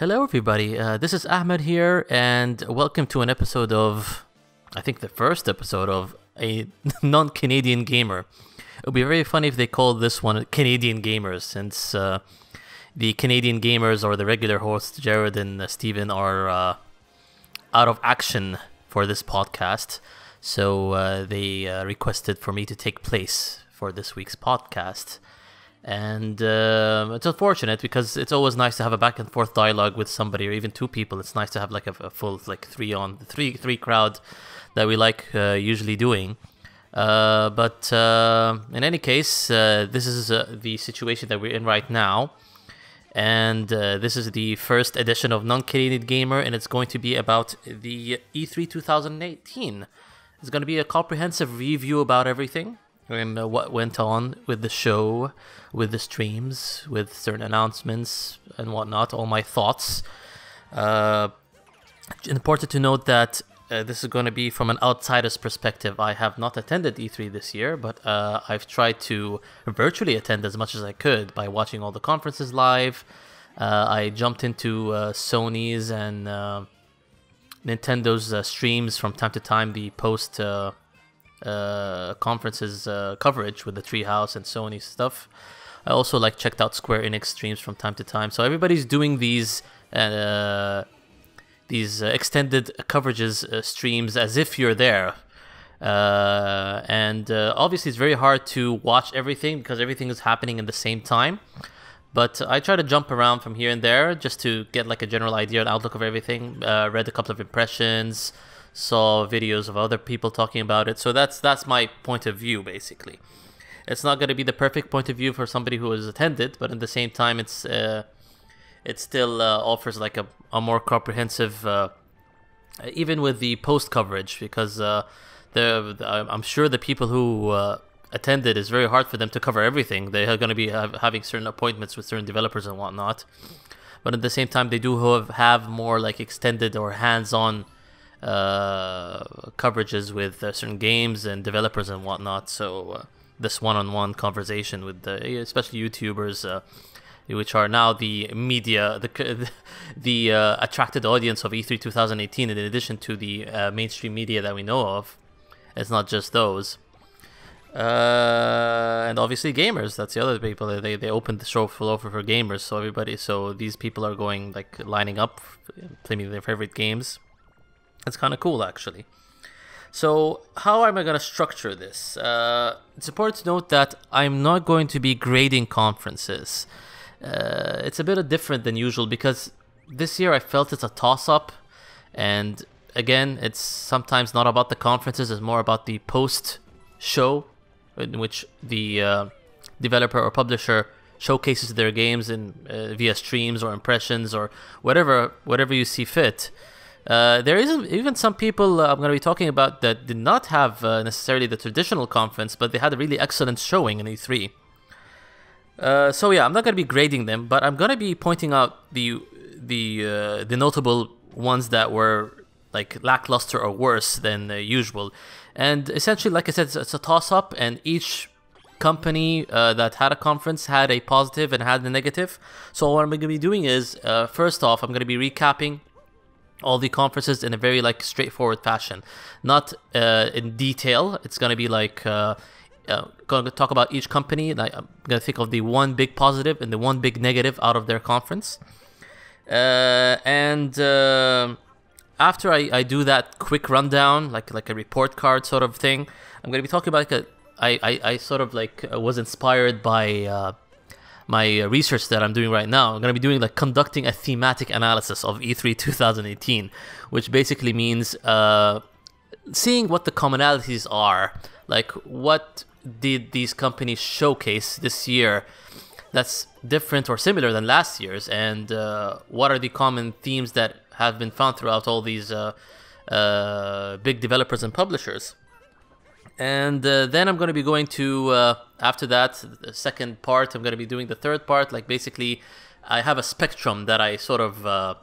Hello, everybody. This is Ahmed here, and welcome to an episode of, I think, the first episode of a non-Canadian gamer. It would be very funny if they called this one Canadian Gamers, since the Canadian gamers or the regular hosts, Jared and Steven, are out of action for this podcast. So they requested for me to take place for this week's podcast. And it's unfortunate because it's always nice to have a back and forth dialogue with somebody, or even two people. It's nice to have like a full like three crowd that we like usually doing. But in any case, this is the situation that we're in right now, and this is the first edition of Non-Canadian Gamer, and it's going to be about the E3 2018. It's going to be a comprehensive review about everything. And what went on with the show, with the streams, with certain announcements and whatnot, all my thoughts. Important to note that this is going to be from an outsider's perspective. I have not attended E3 this year, but I've tried to virtually attend as much as I could by watching all the conferences live. I jumped into Sony's and Nintendo's streams from time to time, the post... conferences coverage with the Treehouse and Sony stuff. I also checked out Square Enix streams from time to time. So everybody's doing these extended coverages streams as if you're there. And obviously it's very hard to watch everything because everything is happening in the same time. But I try to jump around from here and there just to get a general idea and outlook of everything. Read a couple of impressions, saw videos of other people talking about it. So that's my point of view, basically. It's not going to be the perfect point of view for somebody who has attended, but at the same time, it still offers a more comprehensive, even with the post coverage, because I'm sure the people who attended, is very hard for them to cover everything. They are going to be having certain appointments with certain developers and whatnot, but at the same time, they do have more extended or hands-on coverages with certain games and developers and whatnot. So this one-on-one conversation with especially YouTubers, which are now the media, the attracted audience of E3 2018, in addition to the mainstream media that we know of. It's not just those. And obviously gamers, that's the other people. They opened the show full over for gamers, so these people are going lining up, playing their favorite games. It's kind of cool, actually. So, how am I going to structure this? It's important to note that I'm not going to be grading conferences. It's a bit different than usual because this year I felt it's a toss-up. And again, it's sometimes not about the conferences, it's more about the post-show in which the developer or publisher showcases their games via streams or impressions or whatever you see fit. There is even some people I'm going to be talking about that did not have necessarily the traditional conference, but they had a really excellent showing in E3. So yeah, I'm not going to be grading them, but I'm going to be pointing out the notable ones that were lackluster or worse than usual. And essentially, like I said, it's a toss-up, and each company that had a conference had a positive and had a negative. So what I'm going to be doing is, first off, I'm going to be recapping all the conferences in a very straightforward fashion, not in detail. It's gonna be going to talk about each company. I'm gonna think of the one big positive and the one big negative out of their conference. And after I do that quick rundown, like a report card sort of thing, I'm gonna be talking about I sort of was inspired by my research that I'm doing right now. I'm going to be doing conducting a thematic analysis of E3 2018, which basically means seeing what the commonalities are. What did these companies showcase this year that's different or similar than last year's, and what are the common themes that have been found throughout all these big developers and publishers. And then I'm going to be going to, after that, the second part, I'm going to be doing the third part. Basically, I have a spectrum that I sort of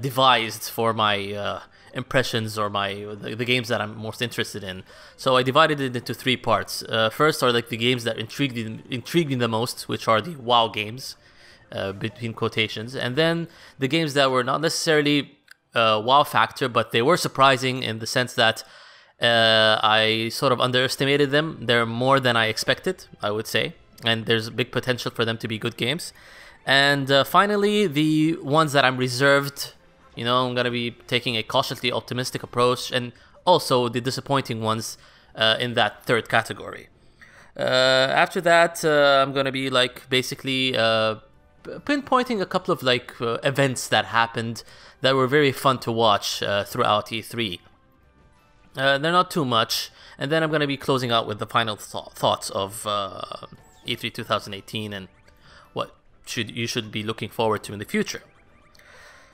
devised for my impressions or the games that I'm most interested in. So I divided it into three parts. First are the games that intrigued me the most, which are the WoW games. between quotations. And then the games that were not necessarily wow factor, but they were surprising in the sense that I sort of underestimated them. They're more than I expected, I would say, and there's big potential for them to be good games. And finally, the ones that I'm reserved, I'm going to be taking a cautiously optimistic approach, and also the disappointing ones in that third category. After that, I'm going to be basically pinpointing a couple of events that happened that were very fun to watch throughout E3. They're not too much, and then I'm going to be closing out with the final thoughts of E3 2018 and what you should be looking forward to in the future.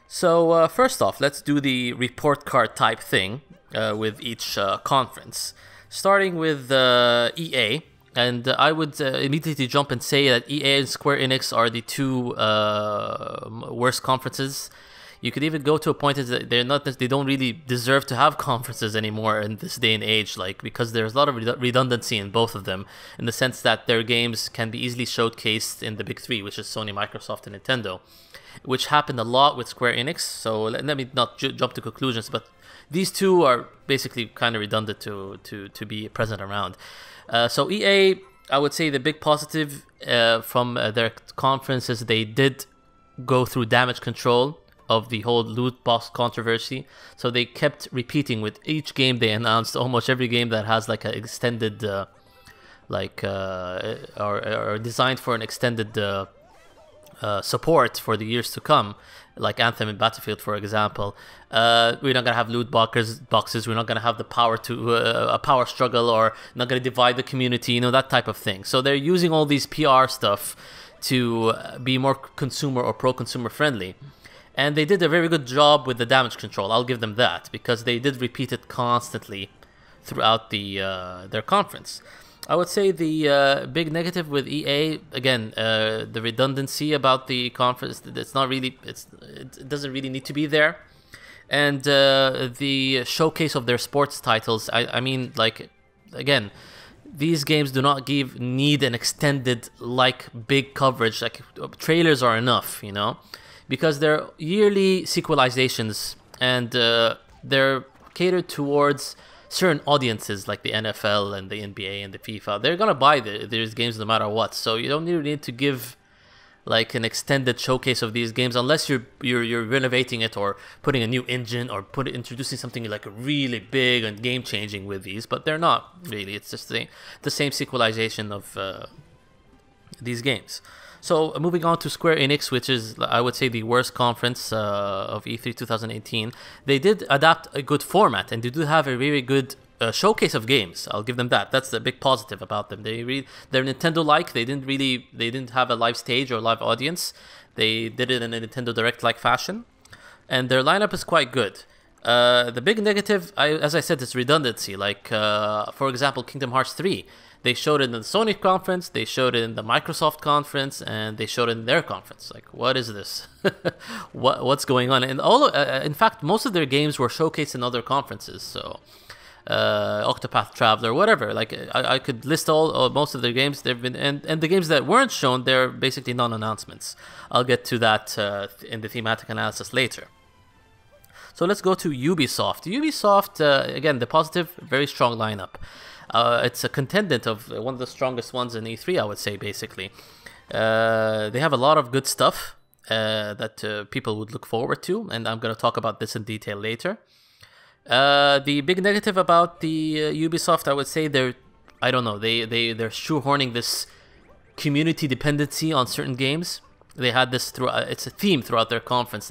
So first off, let's do the report card type thing with each conference, starting with EA. And I would immediately jump and say that EA and Square Enix are the two worst conferences. You could even go to a point that they don't really deserve to have conferences anymore in this day and age, because there's a lot of redundancy in both of them, in the sense that their games can be easily showcased in the big three, which is Sony, Microsoft, and Nintendo, which happened a lot with Square Enix. So let me not jump to conclusions, but these two are basically kind of redundant to be present around. So EA, I would say the big positive from their conference is they did go through damage control of the whole loot box controversy. So they kept repeating with each game they announced, almost every game that has an extended, or designed for an extended support for the years to come, like Anthem and Battlefield, for example. We're not gonna have loot boxes. We're not gonna have the power to a power struggle, or not gonna divide the community. That type of thing. So they're using all these PR stuff to be more consumer or pro-consumer friendly. And they did a very good job with the damage control. I'll give them that, because they did repeat it constantly throughout their conference. I would say the big negative with EA, again, the redundancy about the conference. It doesn't really need to be there. And the showcase of their sports titles. I mean, again, these games do not need an extended big coverage. Trailers are enough, because they're yearly sequelizations, and they're catered towards certain audiences like the NFL and the NBA and the FIFA. They're gonna buy these games no matter what, so you don't need to give an extended showcase of these games unless you're renovating it or putting a new engine or introducing something really big and game changing with these. But they're not really. It's just the same sequelization of these games. So moving on to Square Enix, which is, I would say, the worst conference of E3 2018. They did adapt a good format, and they do have a very good showcase of games. I'll give them that. That's the big positive about them. They're Nintendo-like. They didn't have a live stage or live audience. They did it in a Nintendo Direct-like fashion, and their lineup is quite good. The big negative, as I said, is redundancy. For example, Kingdom Hearts 3. They showed it in the Sony conference, they showed it in the Microsoft conference, and they showed it in their conference. What is this? What's going on? And in fact, most of their games were showcased in other conferences. So, Octopath Traveler, whatever. I could list most of their games. They've been, and the games that weren't shown, they're basically non-announcements. I'll get to that in the thematic analysis later. So let's go to Ubisoft. Ubisoft, again, the positive, very strong lineup. It's a contendant of one of the strongest ones in E3, I would say, basically. They have a lot of good stuff that people would look forward to, and I'm going to talk about this in detail later. The big negative about the Ubisoft, I would say, they're shoehorning this community dependency on certain games. They had this it's a theme throughout their conference,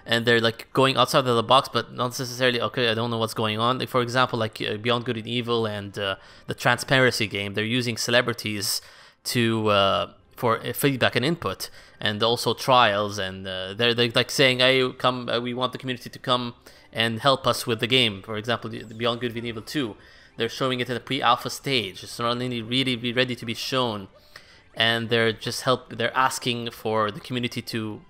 and they're going outside of the box, but not necessarily, okay, I don't know what's going on. For example, Beyond Good and Evil and the Transparency game, they're using celebrities for feedback and input, and also trials, and they're saying, hey, come, we want the community to come and help us with the game. For example, the Beyond Good and Evil 2, they're showing it in a pre-alpha stage. It's not really ready to be shown, and they're asking for the community to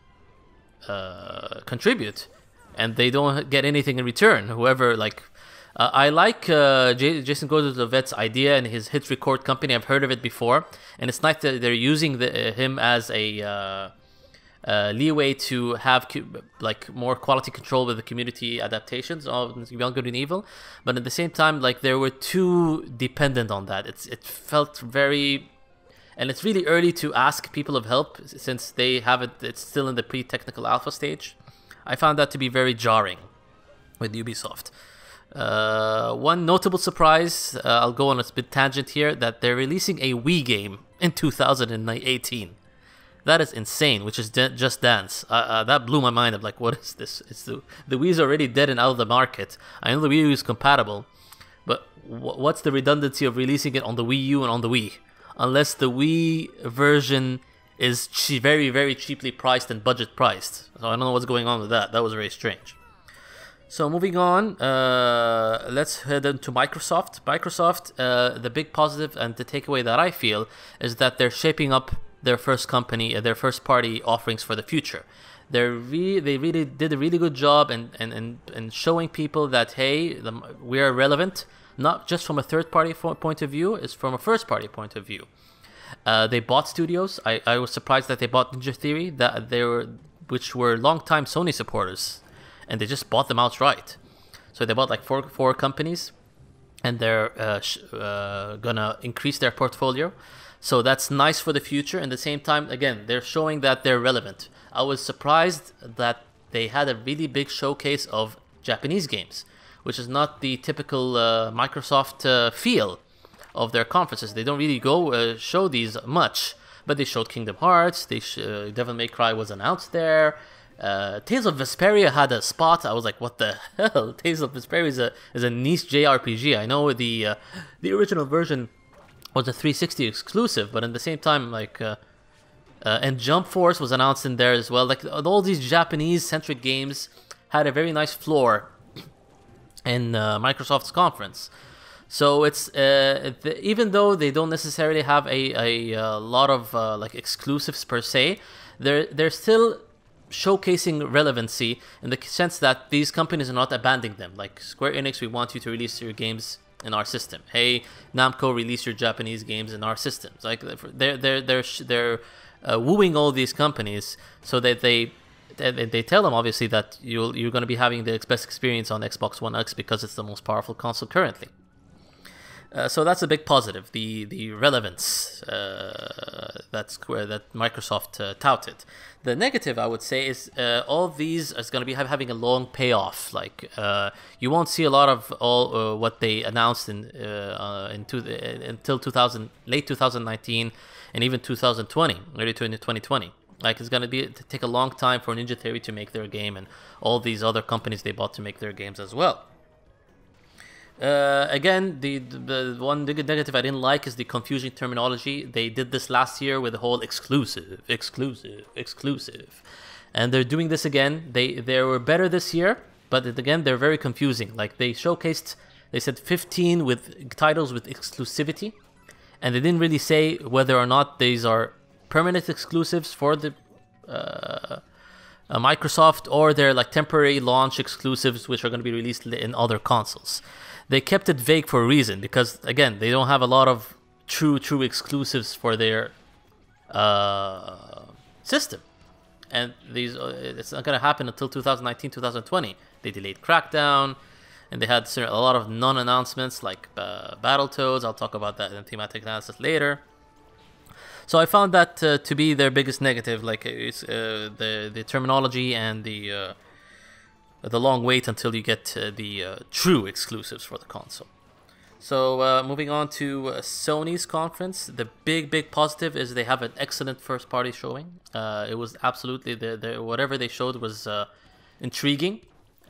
contribute, and they don't get anything in return. I like Jason Gordon-Levitt's idea and his hit record company. I've heard of it before, and it's nice that they're using him as a leeway to have like more quality control with the community adaptations of Beyond Good and Evil, but at the same time, like they were too dependent on that. It felt very, and it's really early to ask people of help since they haven't. It's still in the pre-technical alpha stage. I found that to be very jarring with Ubisoft. One notable surprise, I'll go on a bit tangent here, that they're releasing a Wii game in 2018. That is insane, which is Just Dance. That blew my mind. I'm like, what is this? The Wii's already dead and out of the market. I know the Wii U is compatible, but what's the redundancy of releasing it on the Wii U and on the Wii? Unless the Wii version is very, very cheaply priced and budget priced. So I don't know what's going on with that. That was very strange. So moving on, let's head into Microsoft. Microsoft, the big positive and the takeaway that I feel is that they're shaping up their first company, their first party offerings for the future. They really did a really good job in showing people that, hey, we are relevant, not just from a third party point of view, it's from a first party point of view. They bought studios. I was surprised that they bought Ninja Theory, which were longtime Sony supporters, and they just bought them outright. So they bought like four companies, and they're gonna increase their portfolio. So that's nice for the future. And at the same time, again, they're showing that they're relevant. I was surprised that they had a really big showcase of Japanese games, which is not the typical Microsoft feel of their conferences. They don't really go show these much, but they showed Kingdom Hearts. Devil May Cry was announced there. Tales of Vesperia had a spot. I was like, what the hell? Tales of Vesperia is a niche JRPG. I know the original version was a 360 exclusive, but at the same time, like, and Jump Force was announced in there as well. Like, all these Japanese-centric games had a very nice floor in Microsoft's conference. So it's even though they don't necessarily have a lot of like exclusives per se, they're still showcasing relevancy in the sense that these companies are not abandoning them. Like Square Enix, we want you to release your games in our system. Hey, Namco, release your Japanese games in our systems. Like they're wooing all these companies so that they tell them obviously that you're going to be having the best experience on Xbox One X because it's the most powerful console currently. So that's a big positive, the relevance that Microsoft touted. The negative, I would say, is all of these is going to be having a long payoff. Like you won't see a lot of all what they announced until late 2019 and even 2020, early 2020. Like it's going to take a long time for Ninja Theory to make their game and all these other companies they bought to make their games as well. Again, the one negative I didn't like is the confusing terminology. They did this last year with the whole exclusive, and they're doing this again. They were better this year, but again they're very confusing. Like they said 15 with titles with exclusivity, and they didn't really say whether or not these are permanent exclusives for the Microsoft or they're like temporary launch exclusives which are going to be released in other consoles. They kept it vague for a reason because, again, they don't have a lot of true exclusives for their system. And it's not going to happen until 2019, 2020. They delayed Crackdown, and they had a lot of non-announcements like Battletoads. I'll talk about that in thematic analysis later. So I found that to be their biggest negative, like it's the terminology and the long wait until you get the true exclusives for the console. So moving on to Sony's conference, the big positive is they have an excellent first party showing. It was absolutely whatever they showed was intriguing,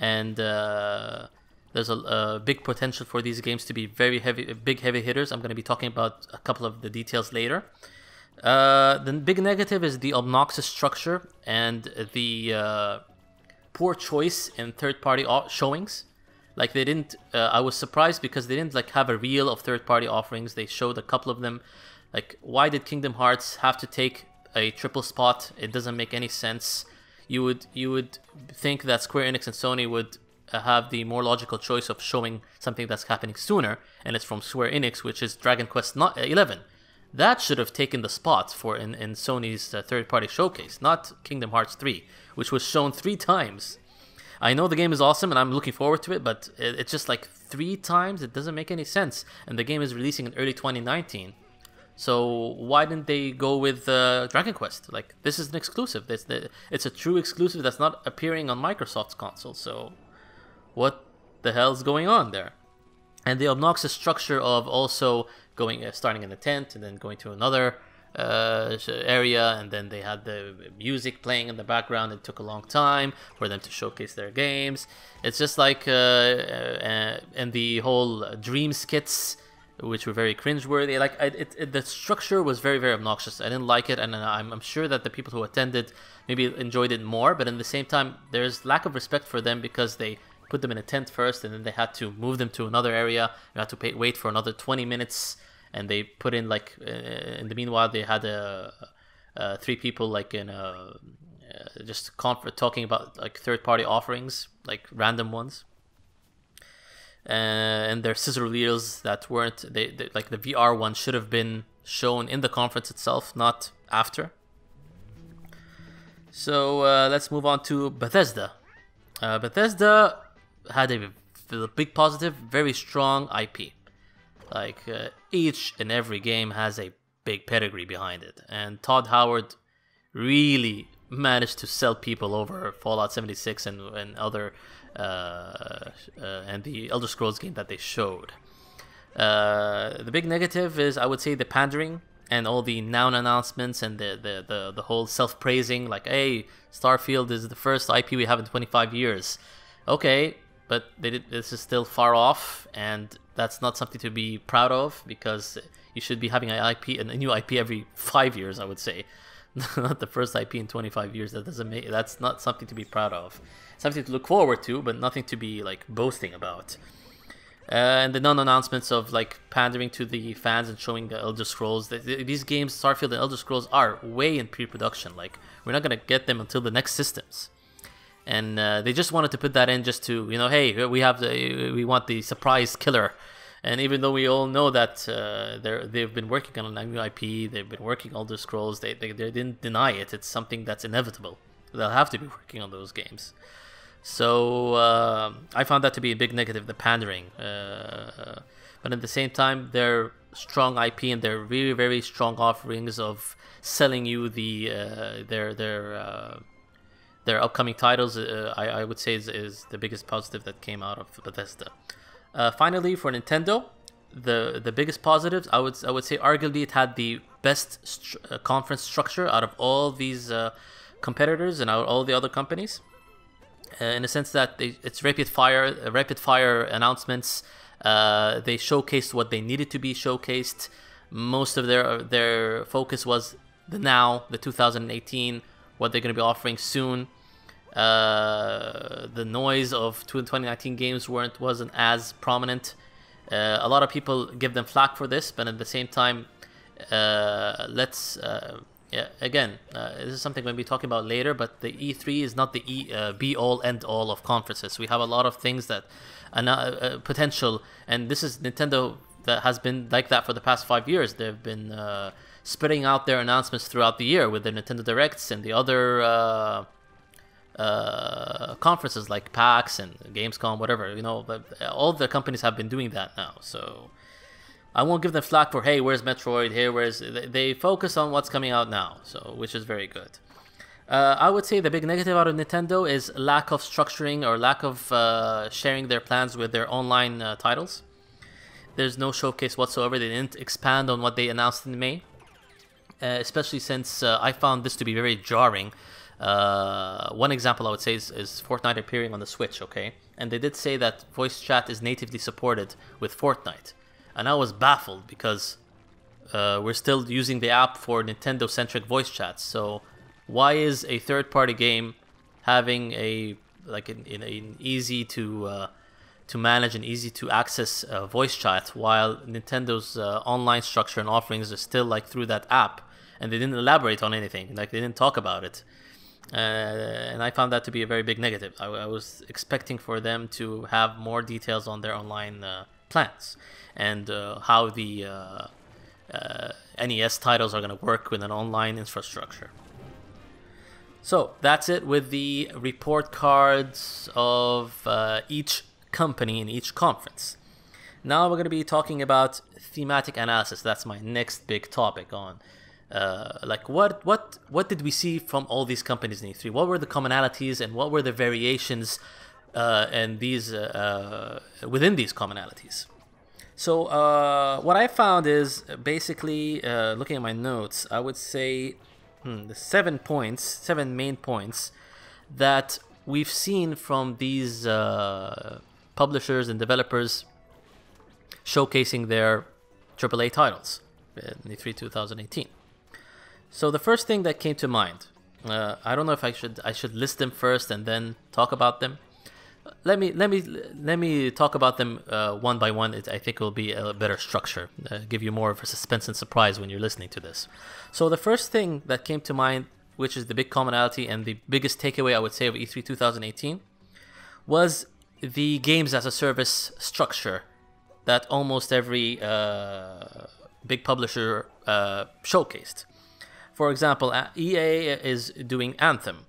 and there's a big potential for these games to be very big heavy hitters. I'm going to be talking about a couple of the details later. The big negative is the obnoxious structure and the poor choice in third-party showings. Like they didn't I was surprised because they didn't like have a reel of third-party offerings. They showed a couple of them. Like, why did Kingdom Hearts have to take a triple spot? It doesn't make any sense. You would think that Square Enix and Sony would have the more logical choice of showing something that's happening sooner, and it's from Square Enix, which is Dragon Quest 11. That should have taken the spot for in Sony's third-party showcase, not Kingdom Hearts 3, which was shown 3 times. I know the game is awesome and I'm looking forward to it, but it's just like 3 times. It doesn't make any sense. And the game is releasing in early 2019. So why didn't they go with Dragon Quest? Like, this is an exclusive. It's a true exclusive that's not appearing on Microsoft's console. So what the hell's going on there? And the obnoxious structure of also going starting in a tent and then going to another area, and then they had the music playing in the background. It took a long time for them to showcase their games. It's just like and the whole dream skits, which were very cringeworthy. Like the structure was very, very obnoxious. I didn't like it, and I'm sure that the people who attended maybe enjoyed it more, but at the same time there's lack of respect for them because they put them in a tent first and then they had to move them to another area. You had to wait for another 20 minutes. And they put in like in the meanwhile they had 3 people like in a just talking about like third-party offerings, like random ones, and their scissor reels that weren't they like the VR one should have been shown in the conference itself, not after. So let's move on to Bethesda. Bethesda had a big positive, very strong IP. Like, each and every game has a big pedigree behind it. And Todd Howard really managed to sell people over Fallout 76 and other, and the Elder Scrolls game that they showed. The big negative is, I would say, the pandering and all the noun announcements and the whole self-praising. Like, hey, Starfield is the first IP we have in 25 years. Okay, but this is still far off, and that's not something to be proud of, because you should be having a new IP every 5 years, I would say. Not the first IP in 25 years. That's not something to be proud of. Something to look forward to, but nothing to be like boasting about. And the non-announcements of like pandering to the fans and showing the Elder Scrolls. These games, Starfield and Elder Scrolls, are way in pre-production. Like, we're not gonna get them until the next systems. And they just wanted to put that in just to, hey, we want the surprise killer. And even though we all know that they've been working on a new IP, they've been working on Elder Scrolls, they didn't deny it. It's something that's inevitable. They'll have to be working on those games. So I found that to be a big negative, the pandering. But at the same time, their strong IP and their very, very strong offerings of selling you their upcoming titles, I would say is the biggest positive that came out of Bethesda. Finally, for Nintendo, the biggest positives, I would say arguably it had the best conference structure out of all these competitors and out of all the other companies. In the sense that it's rapid fire announcements. They showcased what they needed to be showcased. Most of their focus was the 2018. What they're going to be offering soon. The noise of 2019 games wasn't as prominent. A lot of people give them flack for this, but at the same time, this is something we'll be talking about later, but the E3 is not the be-all, end-all of conferences. We have a lot of things that potential, and this is Nintendo that has been like that for the past 5 years. They've been spreading out their announcements throughout the year with the Nintendo Directs and the other conferences like PAX and Gamescom, whatever. All the companies have been doing that now. So I won't give them flack for, hey, where's Metroid? Hey, they focus on what's coming out now, so which is very good. I would say the big negative out of Nintendo is lack of structuring or lack of sharing their plans with their online titles. There's no showcase whatsoever. They didn't expand on what they announced in May. Especially since I found this to be very jarring. One example I would say is Fortnite appearing on the Switch, okay? And they did say that voice chat is natively supported with Fortnite. And I was baffled because we're still using the app for Nintendo-centric voice chats. So why is a third-party game having an easy to manage and easy to access voice chat, while Nintendo's online structure and offerings are still like through that app? And they didn't elaborate on anything, like they didn't talk about it. And I found that to be a very big negative. I was expecting for them to have more details on their online plans and how the NES titles are going to work with an online infrastructure. So that's it with the report cards of each company in each conference. Now we're going to be talking about thematic analysis. That's my next big topic on like what did we see from all these companies in E3? What were the commonalities and what were the variations and these within these commonalities? So what I found is basically looking at my notes, I would say the 7 main points that we've seen from these publishers and developers showcasing their AAA titles in E3 2018. So the first thing that came to mind, I don't know if I should list them first and then talk about them. Let me talk about them one by one. I think it will be a better structure, give you more of a suspense and surprise when you're listening to this. So the first thing that came to mind, which is the big commonality and the biggest takeaway I would say of E3 2018, was the games as a service structure that almost every big publisher showcased. For example, EA is doing Anthem.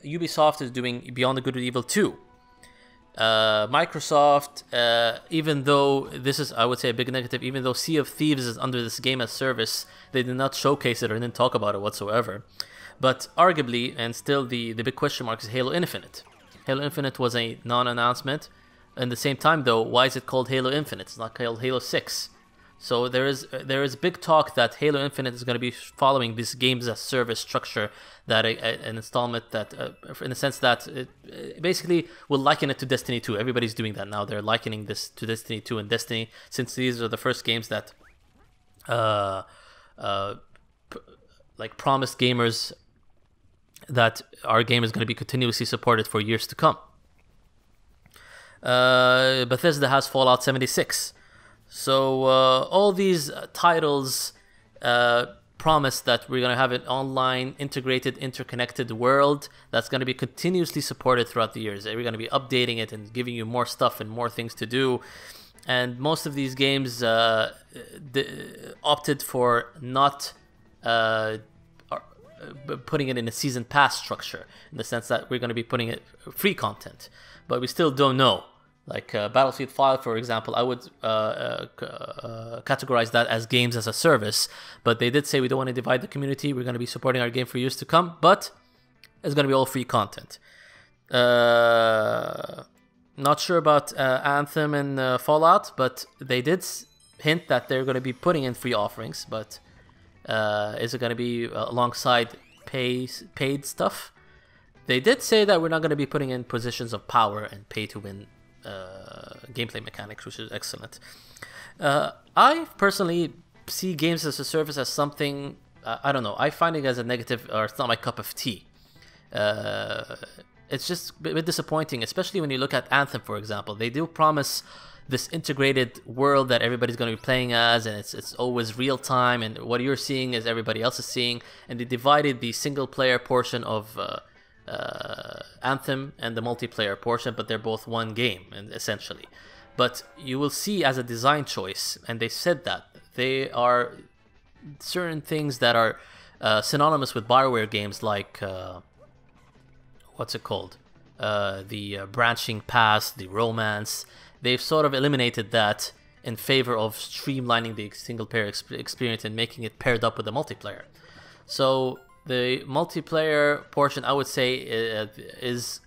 Ubisoft is doing Beyond the Good and Evil 2. Microsoft, even though this is, I would say, a big negative, even though Sea of Thieves is under this game as service, they did not showcase it or didn't talk about it whatsoever. But arguably, and still the big question mark is Halo Infinite. Halo Infinite was a non-announcement. At the same time, though, why is it called Halo Infinite? It's not called Halo 6. So there is big talk that Halo Infinite is going to be following this games as service structure, that an installment that, in the sense that it basically will liken it to Destiny 2. Everybody's doing that now. They're likening this to Destiny 2 and Destiny, since these are the first games that like promised gamers that our game is going to be continuously supported for years to come. Bethesda has Fallout 76. So all these titles promise that we're going to have an online, integrated, interconnected world that's going to be continuously supported throughout the years. We're going to be updating it and giving you more stuff and more things to do. And most of these games opted for not putting it in a season pass structure, in the sense that we're going to be putting it free content. But we still don't know. Like Battlefield 5, for example, I would categorize that as games as a service. But they did say we don't want to divide the community. We're going to be supporting our game for years to come. But it's going to be all free content. Not sure about Anthem and Fallout, but they did hint that they're going to be putting in free offerings. But is it going to be alongside paid stuff? They did say that we're not going to be putting in positions of power and pay-to-win gameplay mechanics, which is excellent. I personally see games as a service as something, I don't know, I find it as a negative, or it's not my cup of tea. It's just a bit disappointing, especially when you look at Anthem, for example. They do promise this integrated world that everybody's going to be playing as, and it's always real time, and what you're seeing is everybody else is seeing, and they divided the single player portion of Anthem and the multiplayer portion, but they're both one game, and essentially. But you will see as a design choice, and they said that they are certain things that are synonymous with BioWare games, like what's it called? The branching path, the romance. They've sort of eliminated that in favor of streamlining the single player experience and making it paired up with the multiplayer. So the multiplayer portion, I would say, is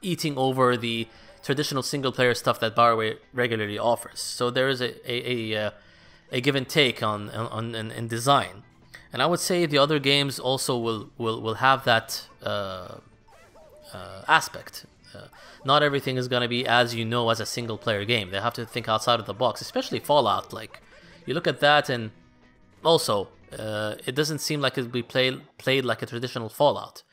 eating over the traditional single-player stuff that BioWare regularly offers. So there is a give and take on design, and I would say the other games also will have that aspect. Not everything is going to be as a single-player game. They have to think outside of the box, especially Fallout. Like, you look at that, and also it doesn't seem like it'll be played like a traditional Fallout,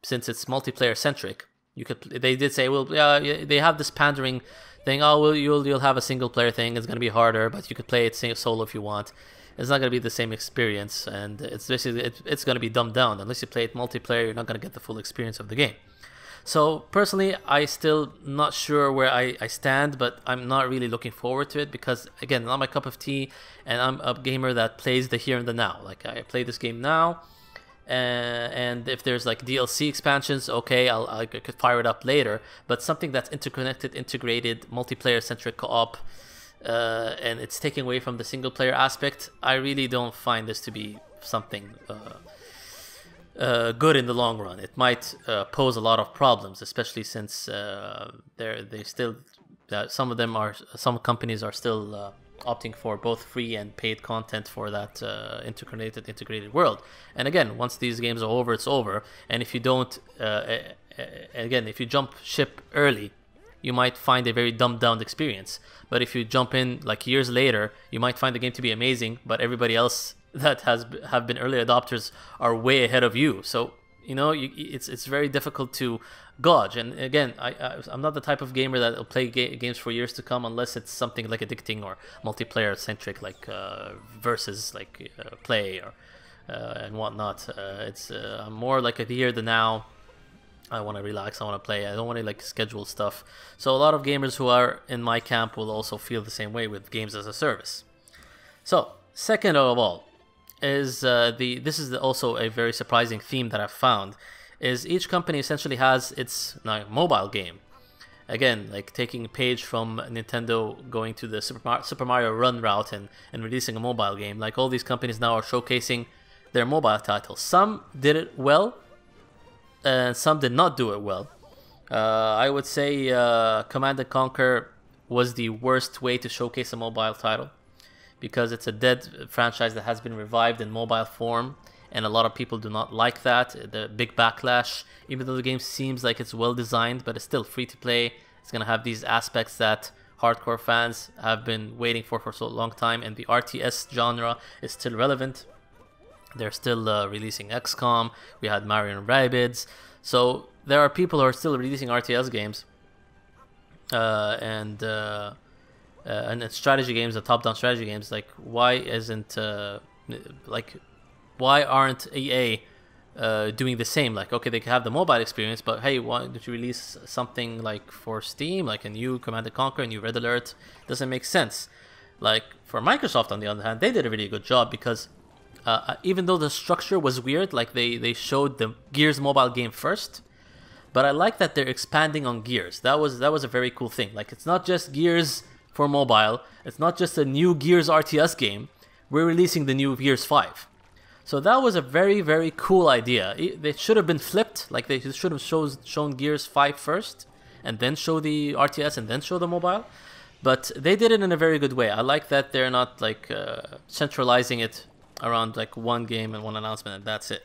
since it's multiplayer centric. They did say, well, yeah, they have this pandering thing. Oh, well, you'll have a single player thing. It's gonna be harder, but you could play it solo if you want. It's not gonna be the same experience, and it's basically it's gonna be dumbed down. Unless you play it multiplayer, you're not gonna get the full experience of the game. So personally, I still not sure where I stand, but I'm not really looking forward to it because again, not my cup of tea, and I'm a gamer that plays the here and the now. Like I play this game now, and if there's like DLC expansions, okay, I could fire it up later. But something that's interconnected, integrated, multiplayer-centric co-op, and it's taking away from the single-player aspect, I really don't find this to be something good in the long run. It might pose a lot of problems, especially since some companies are still opting for both free and paid content for that integrated world. And again, once these games are over, it's over. And if you don't, again, if you jump ship early, you might find a very dumbed down experience. But if you jump in like years later, you might find the game to be amazing, but everybody else that have been early adopters are way ahead of you. So it's very difficult to gauge. And again, I'm not the type of gamer that will play games for years to come unless it's something like addicting or multiplayer centric, like versus like play or and whatnot. I'm more like a here the now. I want to relax, I want to play, I don't want to like schedule stuff. So a lot of gamers who are in my camp will also feel the same way with games as a service. So second of all is this is also a very surprising theme that I've found, is each company essentially has its mobile game. Again, like taking a page from Nintendo, going to the Super Mario Run route and releasing a mobile game. Like all these companies now are showcasing their mobile titles. Some did it well, and some did not do it well. I would say Command & Conquer was the worst way to showcase a mobile title, because it's a dead franchise that has been revived in mobile form, and a lot of people do not like that. The big backlash, even though the game seems like it's well designed, but it's still free to play. It's going to have these aspects that hardcore fans have been waiting for so long time, and the RTS genre is still relevant. They're still releasing XCOM. We had Mario and Rabbids. So there are people who are still releasing RTS games and strategy games, the top-down strategy games. Like, why aren't EA doing the same? Like, okay, they can have the mobile experience, but hey, why don't you release something like for Steam, like a new Command & Conquer, a new Red Alert? Doesn't make sense. Like for Microsoft, on the other hand, they did a really good job, because even though the structure was weird, like they showed the Gears mobile game first, but I like that they're expanding on Gears. That was a very cool thing. Like, it's not just Gears for mobile, it's not just a new Gears RTS game, we're releasing the new Gears 5. So that was a very, very cool idea. They should have been flipped, like they should have shown Gears 5 first, and then show the RTS, and then show the mobile. But they did it in a very good way. I like that they're not like centralizing it around like one game and one announcement and that's it.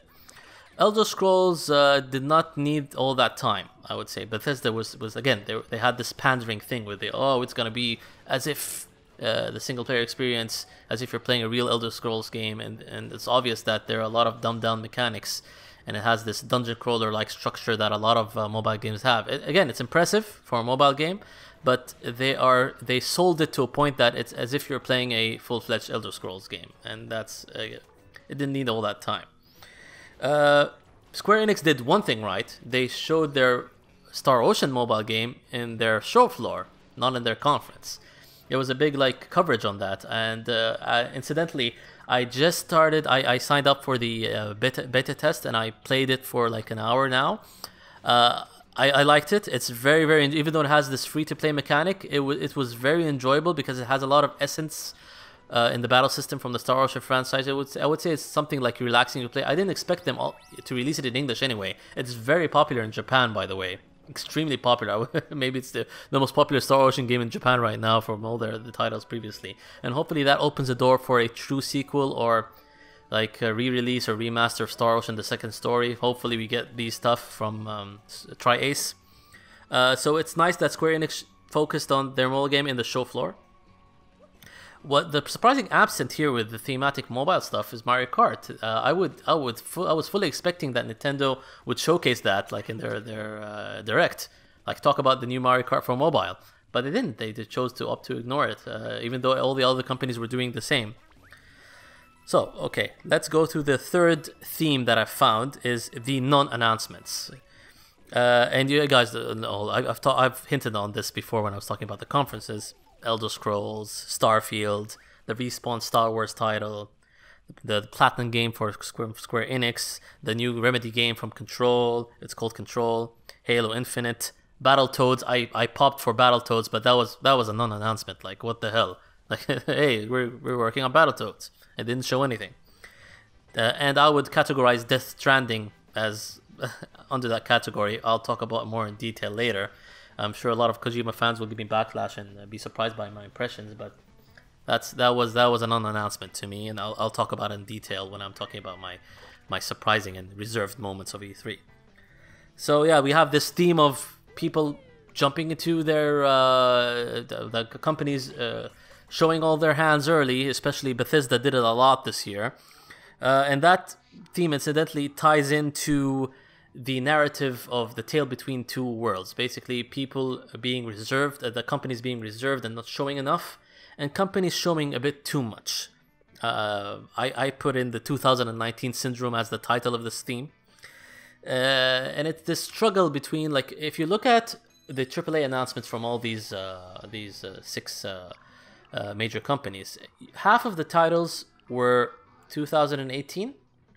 Elder Scrolls did not need all that time, I would say. Bethesda was again, they had this pandering thing with it's gonna be as if the single player experience, as if you're playing a real Elder Scrolls game, and it's obvious that there are a lot of dumbed down mechanics, and it has this dungeon crawler like structure that a lot of mobile games have. Again, it's impressive for a mobile game, but they sold it to a point that it's as if you're playing a full-fledged Elder Scrolls game, and that's it didn't need all that time. Square Enix did one thing right. They showed their Star Ocean mobile game in their show floor, not in their conference. There was a big like coverage on that, and incidentally, I just started. I signed up for the beta test, and I played it for like an hour now. I liked it. It's very, very, even though it has this free-to-play mechanic, it was very enjoyable because it has a lot of essence in the battle system from the Star Ocean franchise. I would say it's something like relaxing to play. I didn't expect them all to release it in English anyway. It's very popular in Japan, by the way. Extremely popular. Maybe it's the most popular Star Ocean game in Japan right now from all the titles previously. And hopefully that opens the door for a true sequel or like a re-release or remaster of Star Ocean: The Second Story. Hopefully we get these stuff from Tri-Ace. So it's nice that Square Enix focused on their mobile game in the show floor. What the surprising absent here with the thematic mobile stuff is Mario Kart. I was fully expecting that Nintendo would showcase that, like in their direct, like talk about the new Mario Kart for mobile. But they didn't. They chose to opt to ignore it, even though all the other companies were doing the same. So, okay, let's go to the third theme that I found is the non-announcements. And you guys know, I've hinted on this before when I was talking about the conferences. Elder Scrolls, Starfield, the Respawn Star Wars title, the Platinum game for Square Enix, the new Remedy game from Control. It's called Control. Halo Infinite, Battletoads. I popped for Battletoads, but that was a non-announcement. Like, what the hell? Like, hey, we're working on Battletoads. It didn't show anything. And I would categorize Death Stranding as under that category. I'll talk about more in detail later. I'm sure a lot of Kojima fans will give me backlash and be surprised by my impressions, but that was a non-announcement to me, and I'll talk about it in detail when I'm talking about my surprising and reserved moments of E3. So yeah, we have this theme of people jumping into their the companies showing all their hands early. Especially Bethesda did it a lot this year, and that theme incidentally ties into the narrative of the tale between two worlds. Basically, people being reserved, the companies being reserved and not showing enough, and companies showing a bit too much. I put in the 2019 syndrome as the title of this theme. And it's this struggle between, like, if you look at the AAA announcements from all these six major companies, half of the titles were 2018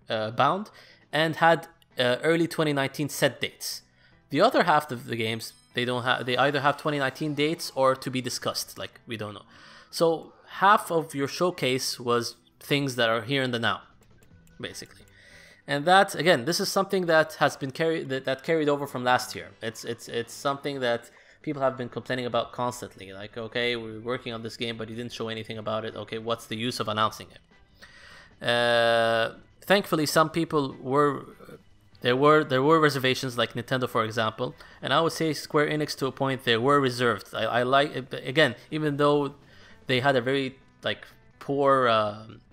bound and had early 2019 set dates. The other half of the games, they don't have. They either have 2019 dates or to be discussed. Like, we don't know. So half of your showcase was things that are here in the now, basically. And that, again, this is something that has been carried over from last year. It's something that people have been complaining about constantly. Like, okay, we're working on this game, but you didn't show anything about it. Okay, what's the use of announcing it? Thankfully, some people were. There were reservations, like Nintendo, for example, and I would say Square Enix to a point they were reserved. I like it, again, even though they had a very poor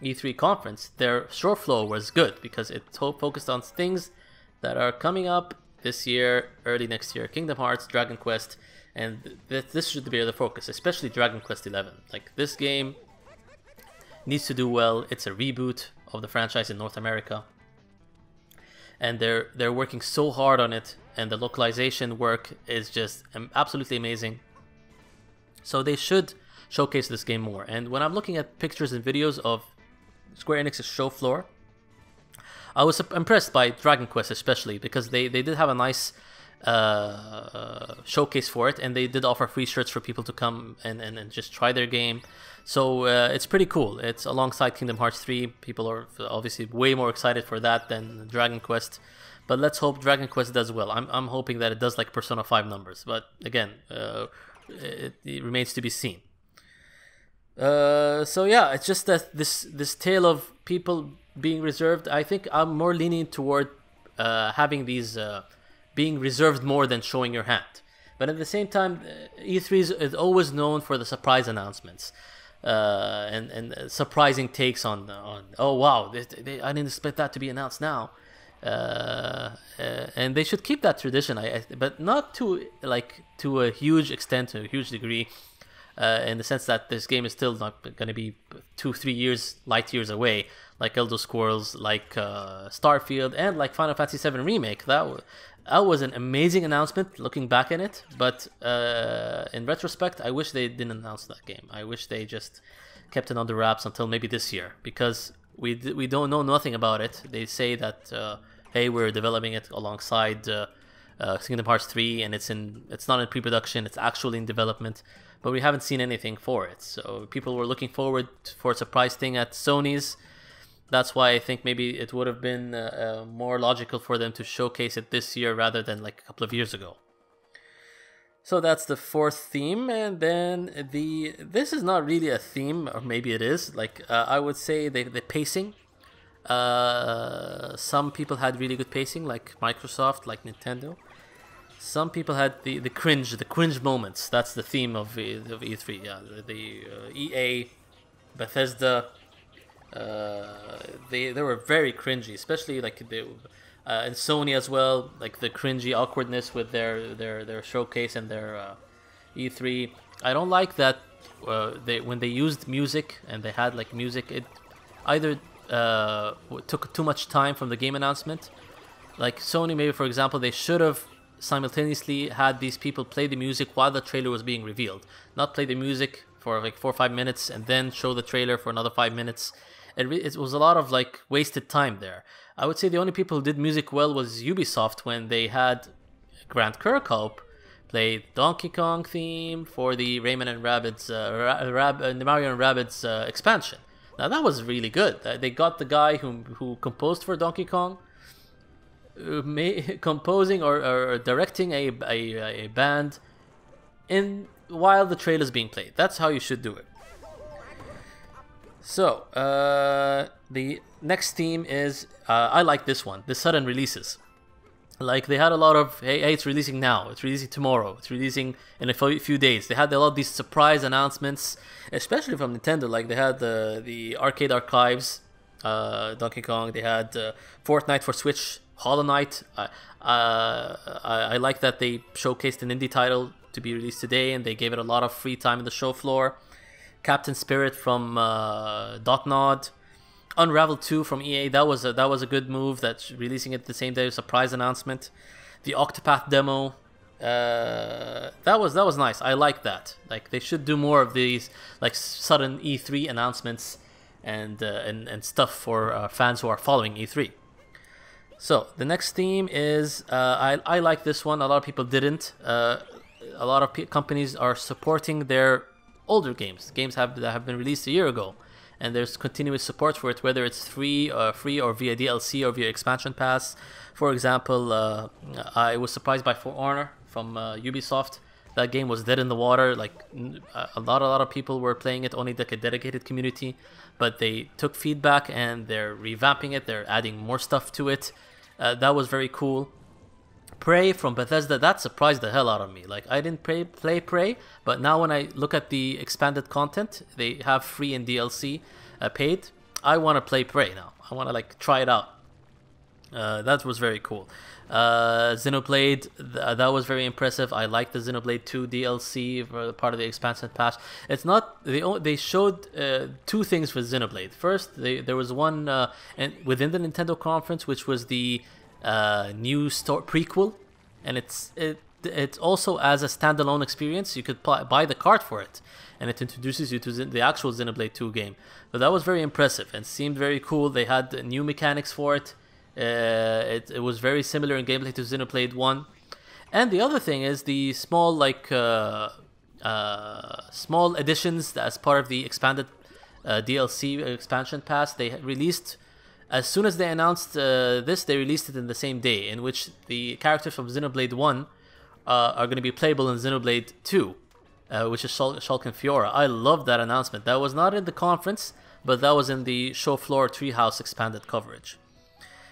E3 conference, their short flow was good because it focused on things that are coming up this year, early next year: Kingdom Hearts, Dragon Quest, and this should be the focus, especially Dragon Quest 11. Like, this game needs to do well. It's a reboot of the franchise in North America, and they're working so hard on it, and the localization work is just absolutely amazing. So they should showcase this game more. And when I'm looking at pictures and videos of Square Enix's show floor, I was impressed by Dragon Quest, especially because they did have a nice showcase for it, and they did offer free shirts for people to come and just try their game. So it's pretty cool. It's alongside Kingdom Hearts 3. People are obviously way more excited for that than Dragon Quest. But let's hope Dragon Quest does well. I'm hoping that it does like Persona 5 numbers. But again, it remains to be seen. So yeah, it's just that this tale of people being reserved. I think I'm more leaning toward having these being reserved more than showing your hand. But at the same time, E3 is always known for the surprise announcements. And surprising takes on oh wow, I didn't expect that to be announced now, and they should keep that tradition, but not to a huge extent, to a huge degree, in the sense that this game is still not going to be 2-3 light years away, like Elder Scrolls, like Starfield, and like Final Fantasy VII Remake. That was an amazing announcement looking back at it, but in retrospect, I wish they didn't announce that game. I wish they just kept it under wraps until maybe this year, because we don't know nothing about it. They say that hey, we're developing it alongside Kingdom Hearts 3, and it's not in pre-production, it's actually in development, but we haven't seen anything for it. So people were looking forward for a surprise thing at Sony's. That's why I think maybe it would have been more logical for them to showcase it this year rather than like a couple of years ago. So that's the fourth theme, and then this is not really a theme, or maybe it is. I would say the pacing. Some people had really good pacing, like Microsoft, like Nintendo. Some people had the cringe moments. That's the theme of E3. Yeah, the EA, Bethesda. They were very cringy, especially and Sony as well, like the cringy awkwardness with their showcase and their E3. I don't like that when they used music and they had like music, it either took too much time from the game announcement. Like Sony, maybe for example, they should have simultaneously had these people play the music while the trailer was being revealed, not play the music for like 4 or 5 minutes and then show the trailer for another 5 minutes. It was a lot of like wasted time there. I would say the only people who did music well was Ubisoft when they had Grant Kirkhope play Donkey Kong theme for the Rayman and Rabbids, the Mario and Rabbids expansion. Now that was really good. They got the guy who composed for Donkey Kong, composing or directing a band in while the trailer's being played. That's how you should do it. So the next theme is I like this one, the sudden releases. Like they had a lot of hey, it's releasing now, it's releasing tomorrow, it's releasing in a few days. They had a lot of these surprise announcements, especially from Nintendo. Like they had the Arcade Archives, Donkey Kong. They had Fortnite for Switch, Hollow Knight. I like that they showcased an indie title to be released today, and they gave it a lot of free time in the show floor. Captain Spirit from Docknod. Unravel 2 from EA, that was a good move. That's releasing it the same day, a surprise announcement. The Octopath demo, that was nice. I like that. Like they should do more of these like sudden E3 announcements and stuff for fans who are following E3. So the next theme is I like this one. A lot of people didn't. A lot of companies are supporting their older games that have been released a year ago. And there's continuous support for it, whether it's free or via DLC or via expansion pass. For example, I was surprised by For Honor from Ubisoft. That game was dead in the water. Like a lot of people were playing it, only like a dedicated community. But they took feedback and they're revamping it. They're adding more stuff to it. That was very cool. Prey from Bethesda, that surprised the hell out of me. Like I didn't play Prey, but now when I look at the expanded content, they have free and DLC paid. I want to play Prey now. I want to like try it out. That was very cool. Xenoblade, that was very impressive. I like the Xenoblade 2 DLC for part of the expansion pass. It's not they showed two things for Xenoblade. First, there was one and within the Nintendo conference, which was the new prequel, and it's also as a standalone experience. You could buy the card for it, and it introduces you to the actual Xenoblade 2 game. But that was very impressive and seemed very cool. They had new mechanics for it. It was very similar in gameplay to Xenoblade 1. And the other thing is the small small additions as part of the expanded DLC expansion pass. They released. As soon as they announced this, they released it in the same day, in which the characters from Xenoblade 1 are going to be playable in Xenoblade 2, which is Shulk and Fiora. I love that announcement. That was not in the conference, but that was in the show floor Treehouse expanded coverage.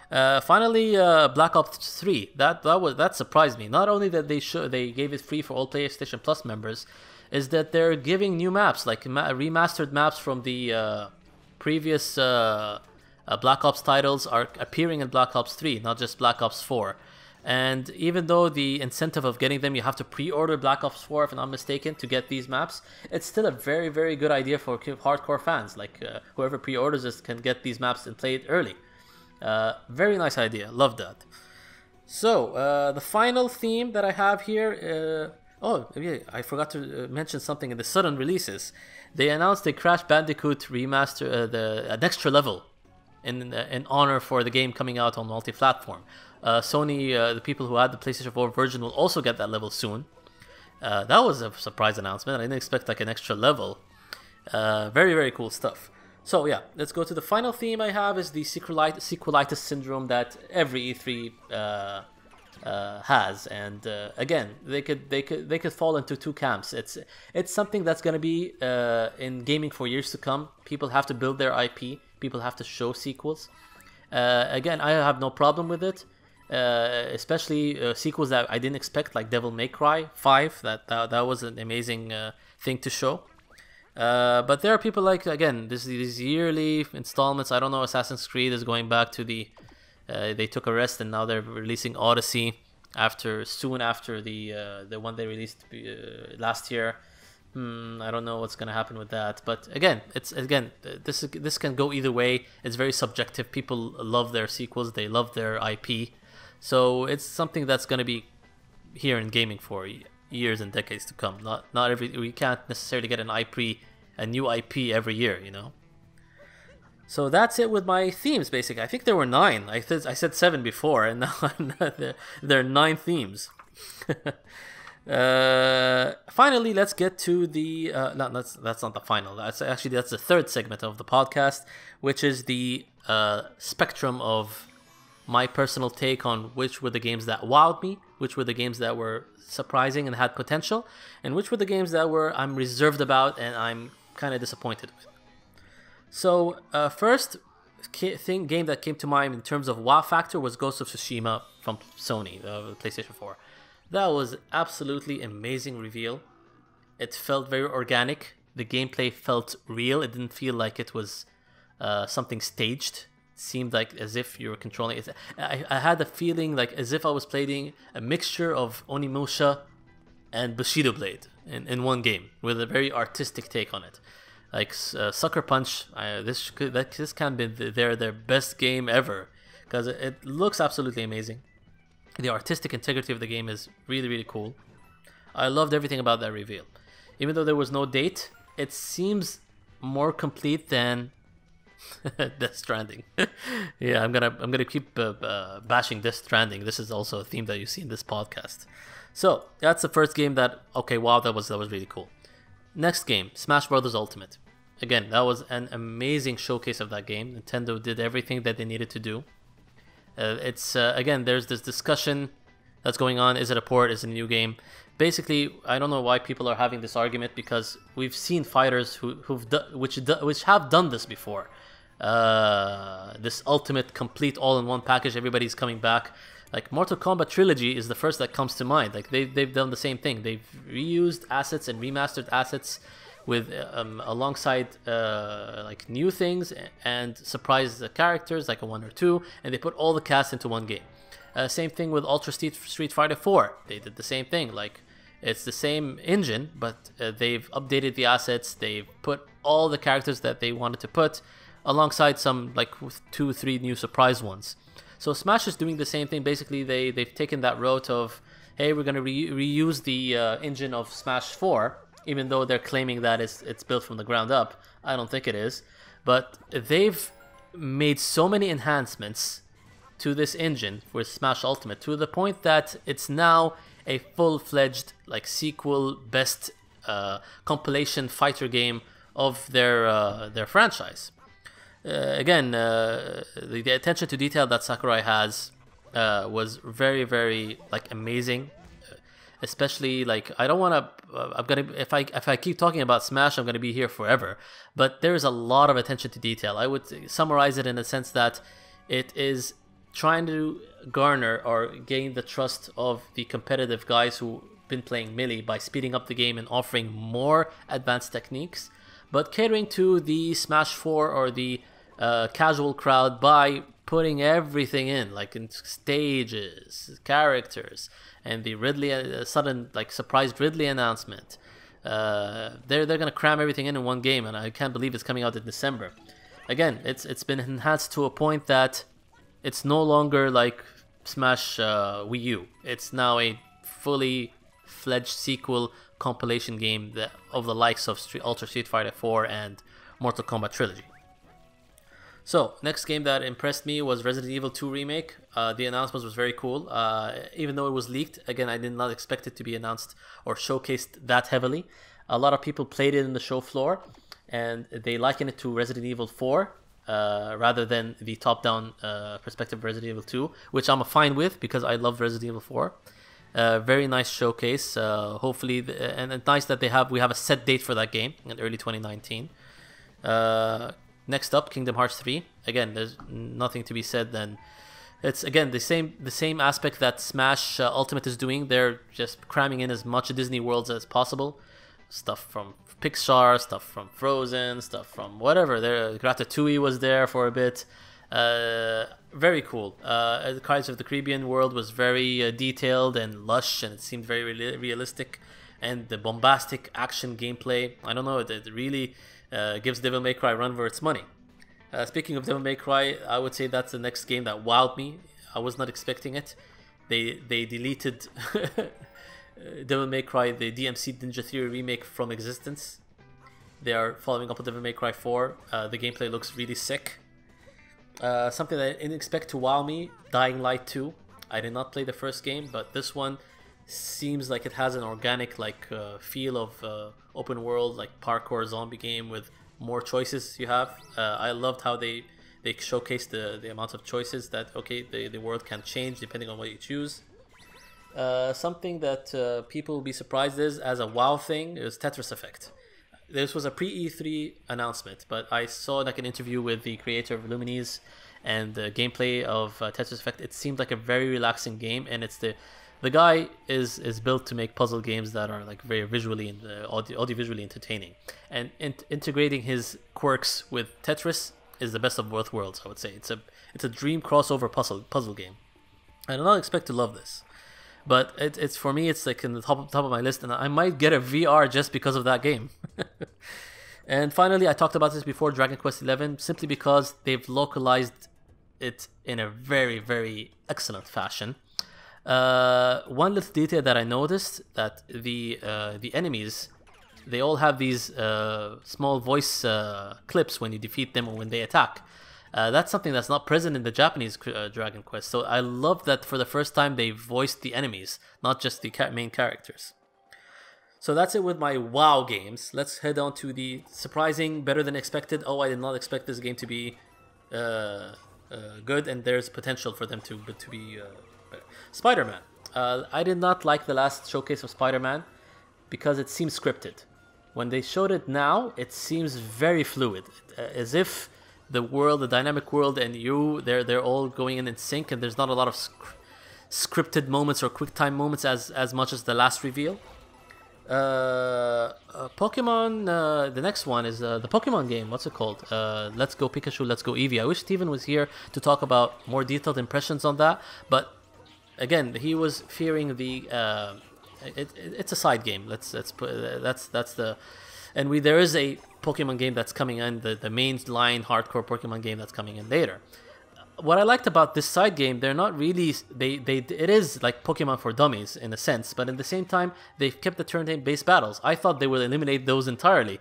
Finally, Black Ops 3. That surprised me. Not only that they gave it free for all PlayStation Plus members, is that they're giving new maps, like remastered maps from the previous Black Ops titles are appearing in Black Ops 3, not just Black Ops 4. And even though the incentive of getting them, you have to pre-order Black Ops 4, if I'm not mistaken, to get these maps, it's still a very, very good idea for hardcore fans. Like whoever pre-orders this can get these maps and play it early. Very nice idea. Love that. So the final theme that I have here. Oh, yeah, I forgot to mention something in the sudden releases. They announced a Crash Bandicoot remaster, an extra level. In honor for the game coming out on multi-platform. Sony, the people who had the PlayStation 4 version will also get that level soon. That was a surprise announcement. I didn't expect like an extra level. Very, very cool stuff. So yeah, let's go to the final theme I have is the sequelitis syndrome that every E3 has, and again, they could fall into two camps. It's something that's going to be in gaming for years to come. People have to build their IP. People have to show sequels. Again, I have no problem with it, especially sequels that I didn't expect, like Devil May Cry 5. That was an amazing thing to show. But there are people like, again, these yearly installments. I don't know, Assassin's Creed is going back to the... they took a rest and now they're releasing Odyssey soon after the one they released last year. I don't know what's gonna happen with that, but again, this can go either way. It's very subjective. People love their sequels, they love their IP, so it's something that's gonna be here in gaming for years and decades to come. Not every we can't necessarily get a new IP every year, you know. So that's it with my themes. Basically, I think there were 9. I said 7 before, and now there are 9 themes. Finally, let's get to the no, that's not the final. That's the third segment of the podcast, which is the spectrum of my personal take on which were the games that wowed me, which were the games that were surprising and had potential, and which were the games that I'm reserved about and I'm kind of disappointed with. So first game that came to mind in terms of wow factor was Ghost of Tsushima from Sony, the PlayStation 4. That was absolutely amazing reveal. It felt very organic. The gameplay felt real. It didn't feel like it was something staged. It seemed like as if you were controlling it. I had the feeling like as if I was playing a mixture of Onimusha and Bushido Blade in one game with a very artistic take on it. Like Sucker Punch, this can be their best game ever because it looks absolutely amazing. The artistic integrity of the game is really, really cool. I loved everything about that reveal. Even though there was no date, it seems more complete than Death Stranding. Yeah, I'm gonna keep bashing Death Stranding. This is also a theme that you see in this podcast. So that's the first game that wow, that was really cool. Next game, Smash Bros. Ultimate. Again, that was an amazing showcase of that game. Nintendo did everything that they needed to do. Again, there's this discussion that's going on. Is it a port? Is it a new game? Basically, I don't know why people are having this argument because we've seen fighters which have done this before. This ultimate, complete, all-in-one package. Everybody's coming back. Like Mortal Kombat Trilogy is the first that comes to mind. Like they've done the same thing. They've reused assets and remastered assets with alongside like new things and surprise the characters like a 1 or 2, and they put all the cast into one game. Same thing with Ultra Street Fighter 4. They did the same thing. Like it's the same engine, but they've updated the assets. They've put all the characters that they wanted to put alongside some like 2 or 3 new surprise ones. So Smash is doing the same thing. Basically, they've taken that route of, hey, we're gonna reuse the engine of Smash 4. Even though they're claiming that it's built from the ground up. I don't think it is. But they've made so many enhancements to this engine for Smash Ultimate to the point that it's now a full-fledged like sequel best compilation fighter game of their franchise. Again, the attention to detail that Sakurai has was very, very like amazing. Especially like I don't want to. If I keep talking about Smash, I'm gonna be here forever. But there is a lot of attention to detail. I would summarize it in the sense that it is trying to garner or gain the trust of the competitive guys who've been playing Melee by speeding up the game and offering more advanced techniques, but catering to the Smash 4 or the casual crowd by putting everything in, like in stages, characters, and the Ridley sudden like surprised Ridley announcement. They're gonna cram everything in one game, and I can't believe it's coming out in December. Again, it's been enhanced to a point that it's no longer like Smash Wii U. It's now a fully fledged sequel compilation game of the likes of Ultra Street Fighter 4 and Mortal Kombat Trilogy. So, next game that impressed me was Resident Evil 2 Remake. The announcement was very cool. Even though it was leaked, again, I did not expect it to be announced or showcased that heavily. A lot of people played it in the show floor, and they liken it to Resident Evil 4 rather than the top-down perspective of Resident Evil 2, which I'm fine with because I love Resident Evil 4. Very nice showcase. Hopefully, and it's nice that we have a set date for that game in early 2019. Next up, Kingdom Hearts 3. Again, there's nothing to be said then. It's again the same aspect that Smash Ultimate is doing. They're just cramming in as much Disney worlds as possible. Stuff from Pixar, stuff from Frozen, stuff from whatever. Ratatouille was there for a bit. Very cool. Pirates of the Caribbean world was very detailed and lush, and it seemed very realistic. And the bombastic action gameplay, I don't know, it really gives Devil May Cry a run for its money. Speaking of Devil May Cry, I would say that's the next game that wowed me. I was not expecting it. they deleted Devil May Cry, the DMC Ninja Theory remake from existence. They are following up with Devil May Cry 4. The gameplay looks really sick. Something that I didn't expect to wow me, Dying Light 2. I did not play the first game, but this one seems like it has an organic feel of open world, like parkour zombie game with more choices you have. I loved how they showcased the amount of choices that, okay, the world can change depending on what you choose. Something that people will be surprised is, as a WoW thing, is Tetris Effect. This was a pre-E3 announcement, but I saw like an interview with the creator of Lumines and the gameplay of Tetris Effect. It seemed like a very relaxing game, and it's the guy is built to make puzzle games that are like very visually and audiovisually entertaining. And integrating his quirks with Tetris is the best of both worlds, I would say. It's a dream crossover puzzle game. I did not expect to love this, but it's for me, it's like in the top of my list, and I might get a VR just because of that game. And finally, I talked about this before, Dragon Quest XI, simply because they've localized it in a very, very excellent fashion. One little detail that I noticed, that the enemies, they all have these small voice clips when you defeat them or when they attack. That's something that's not present in the Japanese Dragon Quest. So I love that for the first time they voiced the enemies, not just the main characters. So that's it with my WoW games. Let's head on to the surprising, better than expected. Oh, I did not expect this game to be good, and there's potential for them to be better. Spider-Man. I did not like the last showcase of Spider-Man because it seems scripted. When they showed it now, it seems very fluid, as if the world, the dynamic world, and they're all going in sync, and there's not a lot of scripted moments or quick time moments as much as the last reveal. Pokemon, the next one is the Pokemon game. What's it called? Let's Go Pikachu, Let's Go Eevee. I wish Steven was here to talk about more detailed impressions on that, but again, he was fearing the it's a side game. Let's put that's the, and there is a Pokemon game that's coming in, the main line hardcore Pokemon game that's coming in later. What I liked about this side game, they're not really, it is like Pokemon for dummies in a sense, but at the same time they've kept the turn-based battles. I thought they would eliminate those entirely.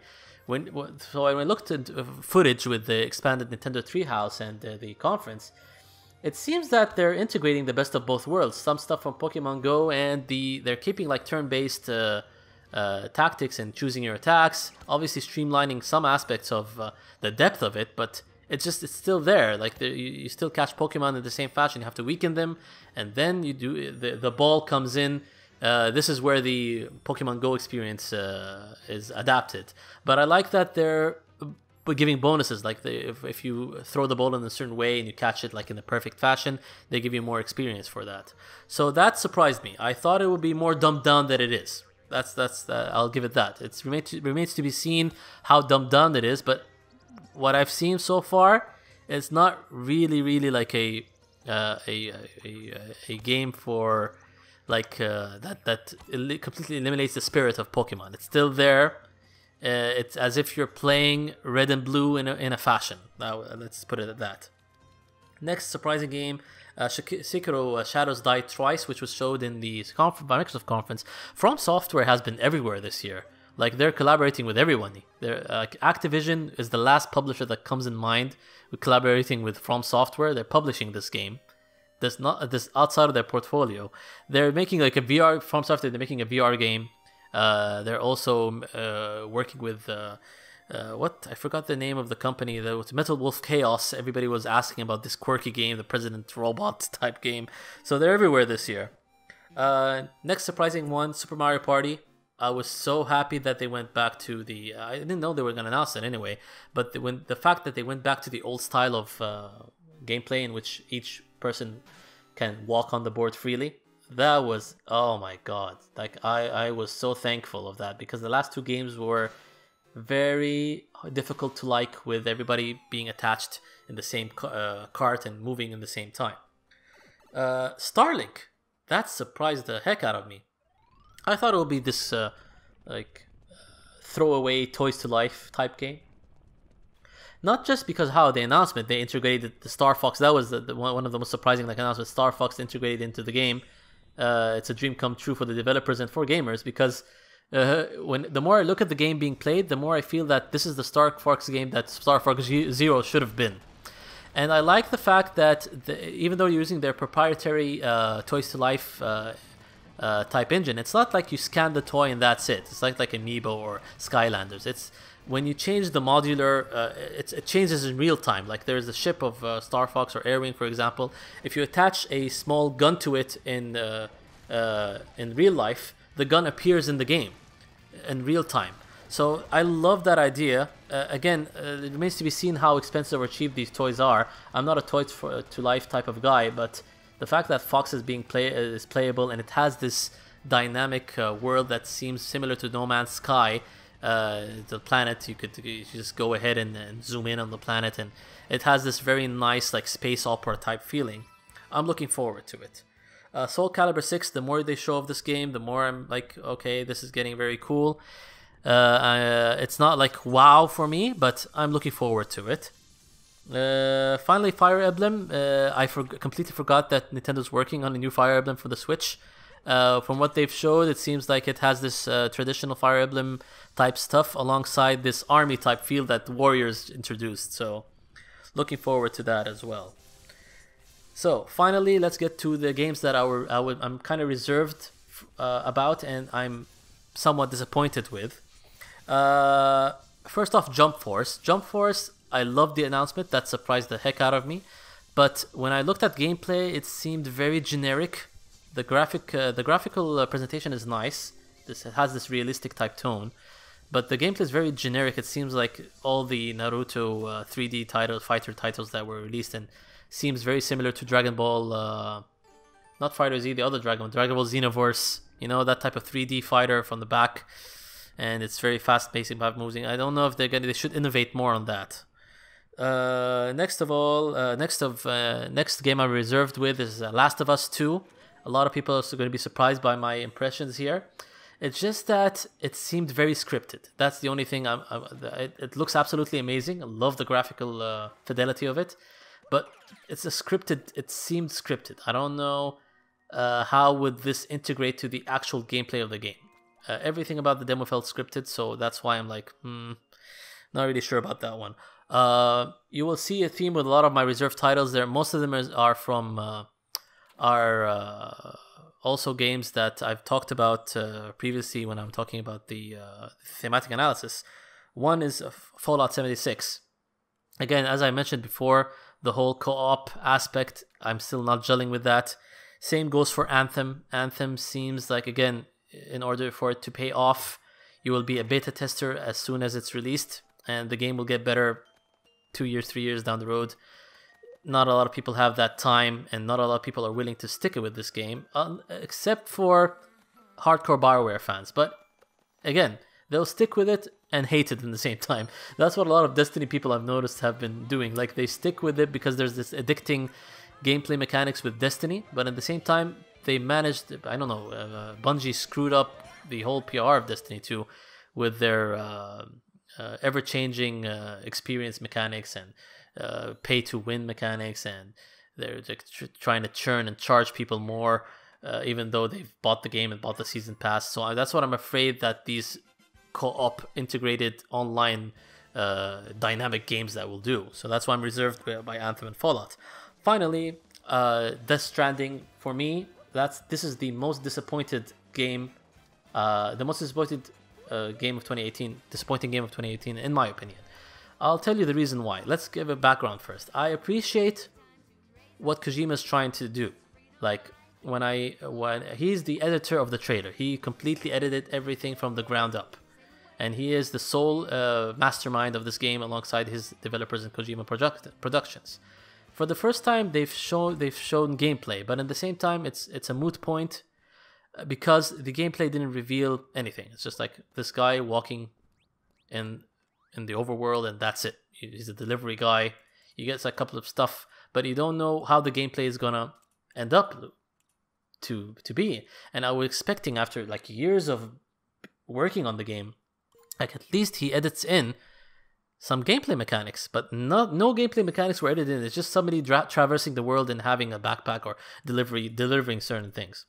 So when I looked at footage with the expanded Nintendo Treehouse and the conference, it seems that they're integrating the best of both worlds. Some stuff from Pokemon Go, and they're keeping like turn-based tactics and choosing your attacks. Obviously streamlining some aspects of the depth of it, but it's still there. Like you still catch Pokemon in the same fashion. You have to weaken them, and then you do the ball comes in. This is where the Pokemon Go experience is adapted. But I like that they're giving bonuses. Like if you throw the ball in a certain way and you catch it like in the perfect fashion, they give you more experience for that. So that surprised me. I thought it would be more dumbed down than it is. That's I'll give it that. It remains to be seen how dumbed down it is, but what I've seen so far, it's not really like a game for like that completely eliminates the spirit of Pokemon. It's still there. It's as if you're playing Red and Blue in a fashion. Let's put it at that. Next surprising game, Sekiro Shadows Die Twice, which was showed in the Microsoft conference. From Software has been everywhere this year. Like, they're collaborating with everyone. Activision is the last publisher that comes in mind with collaborating with From Software. They're publishing this game. This outside of their portfolio. They're making like a VR, From Software, they're making a VR game. They're also working with I forgot the name of the company. That was Metal Wolf Chaos. Everybody was asking about this quirky game, the President Robot type game. So they're everywhere this year. Next surprising one, Super Mario Party. I was so happy that they went back to the. I didn't know they were gonna announce it anyway, but the fact that they went back to the old style of gameplay in which each person can walk on the board freely, that was, oh my god! Like I was so thankful of that, because the last two games were very difficult to like, with everybody being attached in the same cart and moving in the same time. Starlink, that surprised the heck out of me. I thought it would be this throwaway Toys to Life type game. Not just because how the announcement, they integrated the Star Fox. That was one of the most surprising announcements. Star Fox integrated into the game. it's a dream come true for the developers and for gamers, because when the more I look at the game being played, the more I feel that this is the Star Fox game that Star Fox Zero should have been. And I like the fact that even though you're using their proprietary Toys to Life type engine, it's not like you scan the toy and that's it. It's like Amiibo or Skylanders. It's when you change the modular, it changes in real time. Like there's a ship of Star Fox or Airwing, for example. If you attach a small gun to it in real life, the gun appears in the game in real time. So I love that idea. Again, it remains to be seen how expensive or cheap these toys are. I'm not a Toys to Life type of guy, but the fact that Fox is playable and it has this dynamic world that seems similar to No Man's Sky, the planet, you just go ahead and zoom in on the planet, and it has this very nice like space opera type feeling. I'm looking forward to it. Soul Calibur 6, the more they show of this game, the more I'm like, okay, this is getting very cool. It's not like wow for me, but I'm looking forward to it. Finally, Fire Emblem. I completely forgot that Nintendo's working on a new Fire Emblem for the Switch. From what they've showed, it seems like it has this traditional Fire Emblem type stuff alongside this army type feel that Warriors introduced. So, looking forward to that as well. So, finally, let's get to the games that I'm kind of reserved about and I'm somewhat disappointed with. First off, Jump Force. Jump Force, I love the announcement. That surprised the heck out of me. But when I looked at gameplay, it seemed very generic. The graphical presentation is nice. It has this realistic type tone. But the gameplay is very generic. It seems like all the Naruto 3D fighter titles that were released, and seems very similar to Dragon Ball, not Fighter Z, the other Dragon Ball Xenoverse. You know, that type of 3D fighter from the back. And it's very fast-paced about moving. I don't know if they should innovate more on that. Next game I'm reserved with is Last of Us 2. A lot of people are going to be surprised by my impressions here. It's just that it seemed very scripted. That's the only thing. It looks absolutely amazing. I love the graphical fidelity of it, but it seemed scripted. I don't know how would this integrate to the actual gameplay of the game. Everything about the demo felt scripted, so that's why I'm like, not really sure about that one. You will see a theme with a lot of my reserved titles there. Most of them are from also games that I've talked about previously when I'm talking about the thematic analysis. One is Fallout 76. Again, as I mentioned before, the whole co-op aspect, I'm still not gelling with that. Same goes for Anthem. Anthem seems like, again, in order for it to pay off, you will be a beta tester as soon as it's released, and the game will get better 2 years, 3 years down the road. Not a lot of people have that time, and not a lot of people are willing to stick it with this game, except for hardcore BioWare fans. But again, they'll stick with it and hate it in the same time. That's what a lot of Destiny people I've noticed have been doing. Like, they stick with it because there's this addicting gameplay mechanics with Destiny, but at the same time, they managed, I don't know, Bungie screwed up the whole PR of Destiny 2 with their ever-changing experience mechanics and pay-to-win mechanics, and they're trying to churn and charge people more, even though they've bought the game and bought the season pass. So that's what I'm afraid that these co-op integrated online dynamic games that will do. So that's why I'm reserved by Anthem and Fallout. Finally, Death Stranding, for me, this is the most disappointed game, the most disappointed game of 2018, disappointing game of 2018, in my opinion. I'll tell you the reason why. Let's give a background first. I appreciate what Kojima's trying to do. Like, when he's the editor of the trailer, he completely edited everything from the ground up, and he is the sole mastermind of this game alongside his developers in Kojima Productions. For the first time, they've shown gameplay, but at the same time, it's a moot point because the gameplay didn't reveal anything. It's just like this guy walking in the overworld, and that's it. He's a delivery guy. You get a couple of stuff, but you don't know how the gameplay is gonna end up to be. And I was expecting, after like years of working on the game, like at least he edits in some gameplay mechanics, but no gameplay mechanics were edited. It's just somebody traversing the world and having a backpack or delivering certain things.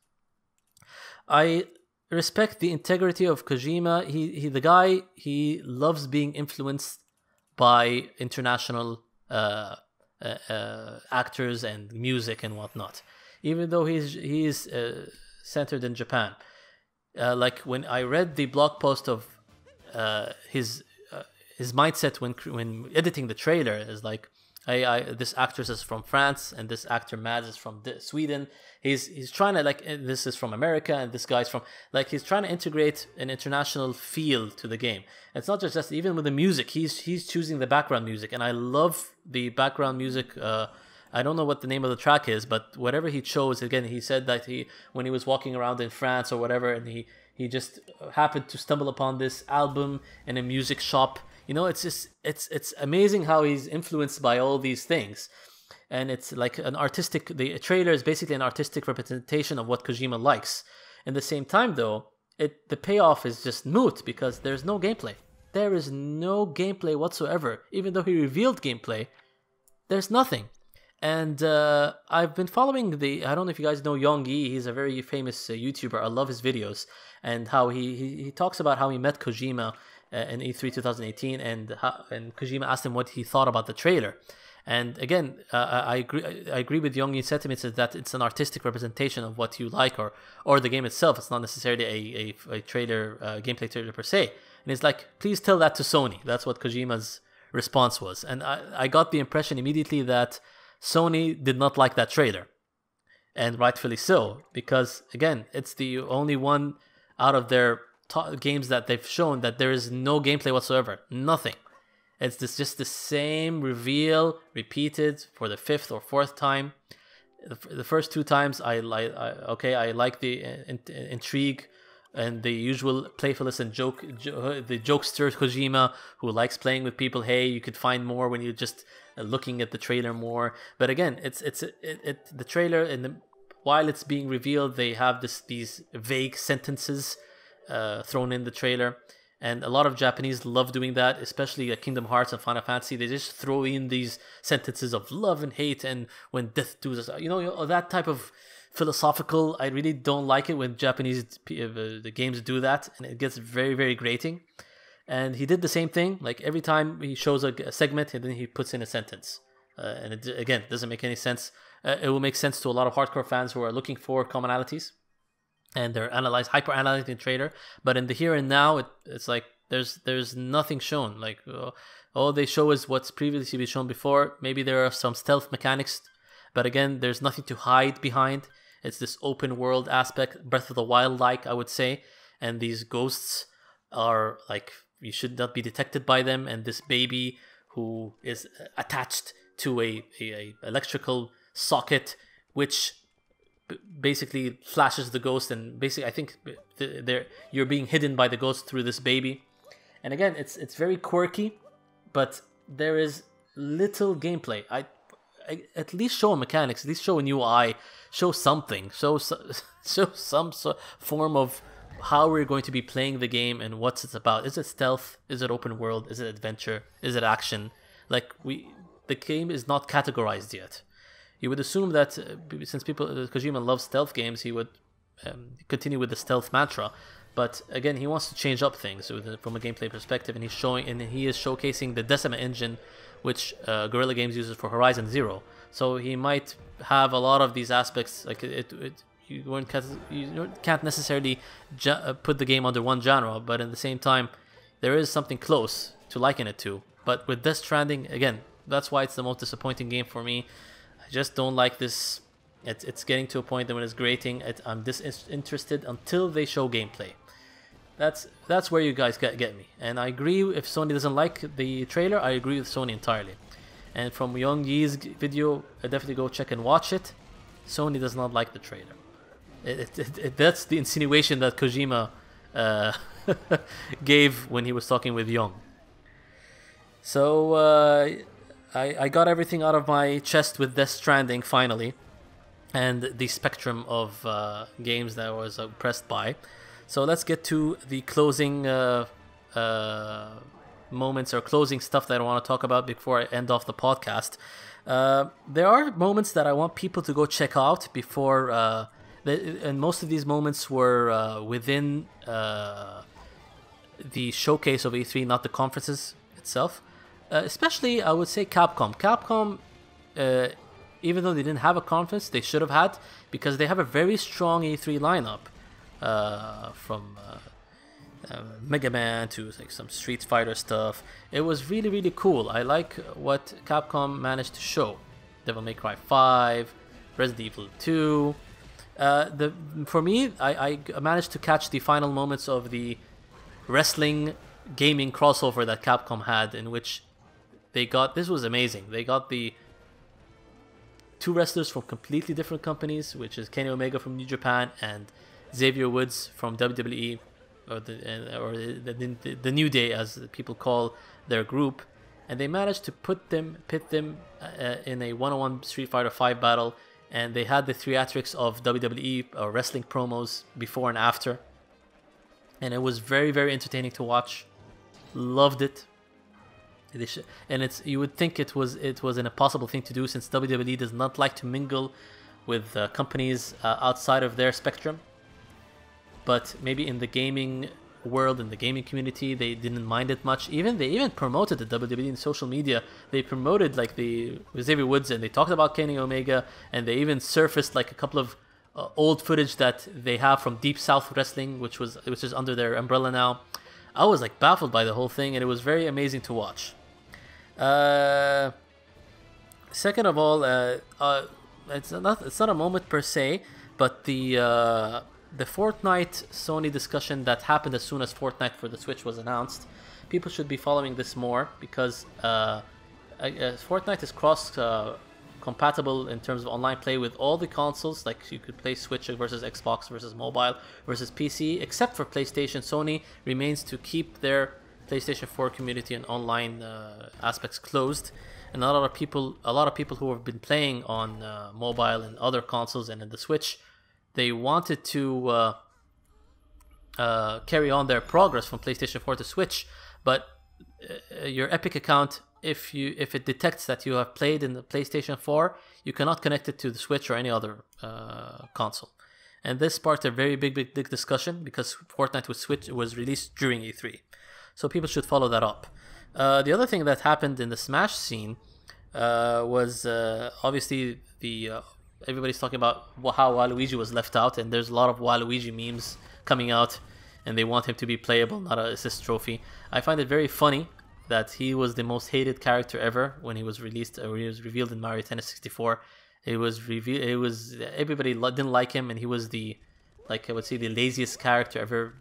I respect the integrity of Kojima. He loves being influenced by international actors and music and whatnot, even though he's centered in Japan. Like when I read the blog post of his mindset when editing the trailer is like, this actress is from France and this actor Mads is from Sweden. He's trying to like, this is from America and this guy's from, like, he's trying to integrate an international feel to the game. It's not just even with the music. He's choosing the background music, and I love the background music. I don't know what the name of the track is, but whatever he chose, again, he said that when he was walking around in France or whatever, and he just happened to stumble upon this album in a music shop. You know, it's amazing how he's influenced by all these things. And it's like the trailer is basically an artistic representation of what Kojima likes. At the same time, though, the payoff is just moot because there's no gameplay. There is no gameplay whatsoever. Even though he revealed gameplay, there's nothing. And I've been following I don't know if you guys know Yonggi. He's a very famous YouTuber. I love his videos and how he talks about how he met Kojima in E3 2018, and Kojima asked him what he thought about the trailer. And again, I agree with Yonggi's sentiments that it's an artistic representation of what you like or the game itself. It's not necessarily a trailer, gameplay trailer per se. And he's like, please tell that to Sony. That's what Kojima's response was. And I got the impression immediately that Sony did not like that trailer. And rightfully so, because again, it's the only one out of their games that they've shown that there is no gameplay whatsoever. Nothing. It's just the same reveal repeated for the fifth or fourth time. The first two times I like the intrigue and the usual playfulness and the jokester Kojima, who likes playing with people. Hey, you could find more when you're just looking at the trailer more. But again, the trailer, and while it's being revealed, they have these vague sentences thrown in the trailer, and a lot of Japanese love doing that, especially at Kingdom Hearts and Final Fantasy. They just throw in these sentences of love and hate, and when death do this, that type of philosophical. I really don't like it when Japanese the games do that, and it gets very, very grating. And he did the same thing. Like every time he shows a segment, and then he puts in a sentence, and it again doesn't make any sense. It will make sense to a lot of hardcore fans who are looking for commonalities, and they're hyper analyzing the trailer. But in the here and now, it's like there's nothing shown. Like all they show is what's previously been shown before. Maybe there are some stealth mechanics, but again, there's nothing to hide behind. It's this open world aspect, Breath of the Wild like, I would say. And these ghosts are like, you should not be detected by them. And this baby who is attached to a electrical socket, which basically flashes the ghost, and basically I think you're being hidden by the ghost through this baby. And again, it's very quirky, but there is little gameplay. I at least show mechanics, at least show a new UI, show something, show some form of how we're going to be playing the game and what's it's about. Is it stealth? Is it open world? Is it adventure? Is it action? Like the game is not categorized yet. You would assume that since Kojima loves stealth games, he would continue with the stealth mantra. But again, he wants to change up things from a gameplay perspective, and he is showcasing the Decima engine, which Guerrilla Games uses for Horizon Zero. So he might have a lot of these aspects. Like you can't necessarily put the game under one genre, but at the same time, there is something close to liken it to. But with Death Stranding, again, that's why it's the most disappointing game for me. I just don't like this. It's getting to a point that when it's grating, I'm disinterested until they show gameplay. That's where you guys get me. And I agree, if Sony doesn't like the trailer, I agree with Sony entirely. And from Young Yi's video, I definitely go check and watch it. Sony does not like the trailer. That's the insinuation that Kojima gave when he was talking with Young. So I got everything out of my chest with Death Stranding finally, and the spectrum of games that I was impressed by. So let's get to the closing moments or closing stuff that I want to talk about before I end off the podcast. There are moments that I want people to go check out before and most of these moments were within the showcase of E3, not the conferences itself. Especially, I would say Capcom. Capcom, even though they didn't have a conference, they should have had, because they have a very strong E3 lineup, from Mega Man to like some Street Fighter stuff. It was really, really cool. I like what Capcom managed to show. Devil May Cry 5, Resident Evil 2. For me, I managed to catch the final moments of the wrestling gaming crossover that Capcom had, in which they got, this was amazing. They got the two wrestlers from completely different companies, which is Kenny Omega from New Japan and Xavier Woods from WWE, or the New Day, as people call their group, and they managed to pit them in a one-on-one Street Fighter 5 battle, and they had the theatrics of WWE wrestling promos before and after, and it was very, very entertaining to watch. Loved it. And you would think it was an impossible thing to do, since WWE does not like to mingle with companies outside of their spectrum. But maybe in the gaming world, in the gaming community, they didn't mind it much. They even promoted the WWE in social media. They promoted like the Xavier Woods, and they talked about Kenny Omega, and they even surfaced like a couple of old footage that they have from Deep South Wrestling, which is under their umbrella now. I was like baffled by the whole thing, and it was very amazing to watch. Second of all, it's not a moment per se, but the Fortnite Sony discussion that happened as soon as Fortnite for the Switch was announced. People should be following this more, because Fortnite is cross compatible in terms of online play with all the consoles. Like, you could play Switch versus Xbox versus mobile versus PC, except for PlayStation. Sony remains to keep their PlayStation 4 community and online aspects closed, and a lot of people who have been playing on mobile and other consoles and in the Switch, they wanted to carry on their progress from PlayStation 4 to Switch, but your Epic account, if it detects that you have played in the PlayStation 4, you cannot connect it to the Switch or any other console. And this sparked a very big discussion, because Fortnite with Switch was released during E3. So people should follow that up. The other thing that happened in the Smash scene was obviously everybody's talking about how Waluigi was left out, and there's a lot of Waluigi memes coming out, and they want him to be playable, not an assist trophy. I find it very funny that he was the most hated character ever when he was released, or he was revealed in Mario Tennis 64. Everybody didn't like him, and he was I would say the laziest character ever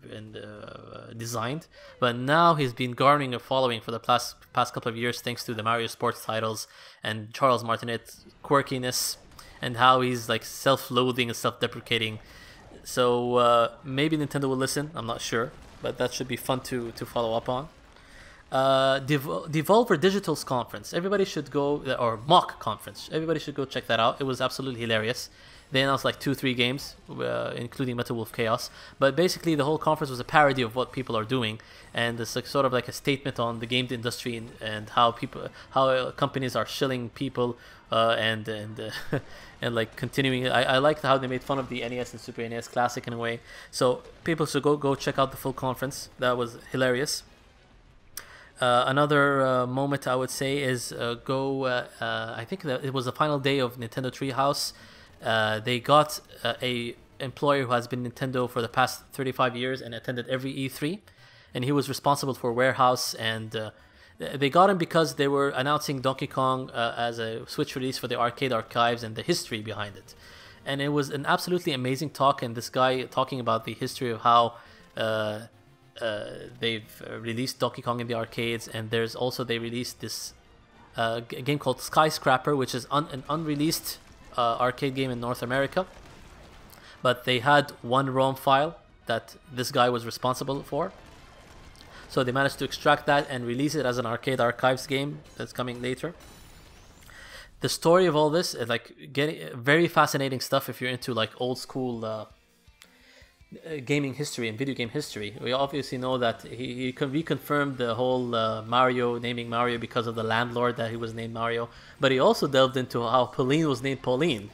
designed. But now he's been garnering a following for the past couple of years, thanks to the Mario Sports titles and Charles Martinet's quirkiness, and how he's like self-loathing and self-deprecating. So maybe Nintendo will listen, I'm not sure, but that should be fun to follow up on. Devolver Digital's conference, everybody should go, or mock conference, everybody should go check that out. It was absolutely hilarious. They announced like 2-3 games, including Metal Wolf Chaos, but basically the whole conference was a parody of what people are doing, and it's like sort of like a statement on the game industry, and how companies are shilling people, and like continuing. I liked how they made fun of the NES and Super NES Classic in a way. So people should go check out the full conference. That was hilarious. Another moment I would say is I think that it was the final day of Nintendo Treehouse. They got a employer who has been Nintendo for the past 35 years and attended every E3, and he was responsible for warehouse, and they got him because they were announcing Donkey Kong as a Switch release for the arcade archives and the history behind it. And it was an absolutely amazing talk, and this guy talking about the history of how they've released Donkey Kong in the arcades, and they released this game called Skyscraper, which is an unreleased arcade game in North America, but they had one ROM file that this guy was responsible for, so they managed to extract that and release it as an arcade archives game that's coming later. The story of all this is like getting very fascinating stuff if you're into like old school gaming history and video game history. We obviously know that he reconfirmed the whole Mario, naming Mario because of the landlord, that he was named Mario, but he also delved into how Pauline was named Pauline,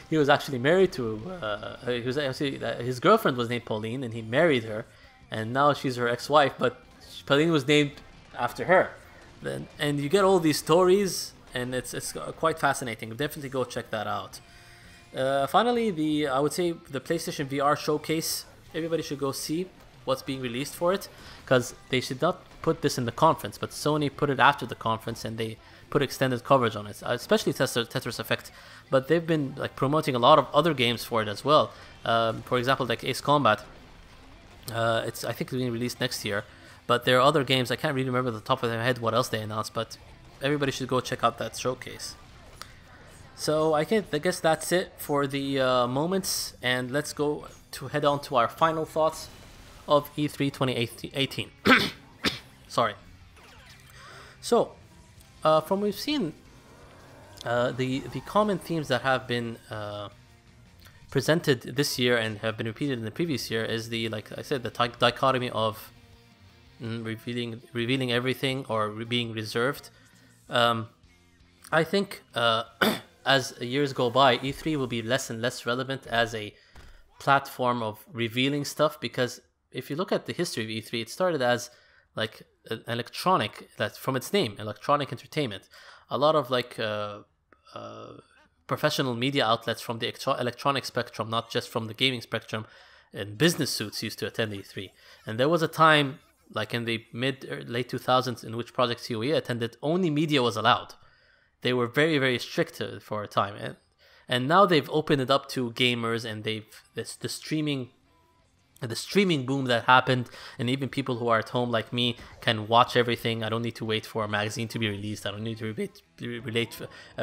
he was actually married to. He was actually his girlfriend was named Pauline, and he married her, and now she's her ex-wife. But Pauline was named after her. Then, and you get all these stories, and it's quite fascinating. Definitely go check that out. Finally, I would say the PlayStation VR showcase. Everybody should go see what's being released for it, because they should not put this in the conference, but Sony put it after the conference, and they put extended coverage on it, especially Tetris Effect. But they've been like promoting a lot of other games for it as well. For example, like Ace Combat. I think it's being released next year. But there are other games, I can't really remember the top of my head what else they announced, but everybody should go check out that showcase. So I guess that's it for the moments, and let's go to head on to our final thoughts of E3 2018. Sorry. So, from we've seen, the common themes that have been presented this year and have been repeated in the previous year is like I said, the dichotomy of revealing everything or being reserved. I think as years go by, E3 will be less and less relevant as a platform of revealing stuff, because if you look at the history of E3, it started as like an electronic, that's from its name, electronic entertainment. A lot of like professional media outlets from the electronic spectrum, not just from the gaming spectrum, and business suits used to attend E3. And there was a time, like in the late 2000s, in which Project COE attended, only media was allowed. They were very, very strict for a time. And now they've opened it up to gamers, and the streaming boom that happened, and even people who are at home like me can watch everything. I don't need to wait for a magazine to be released. I don't need to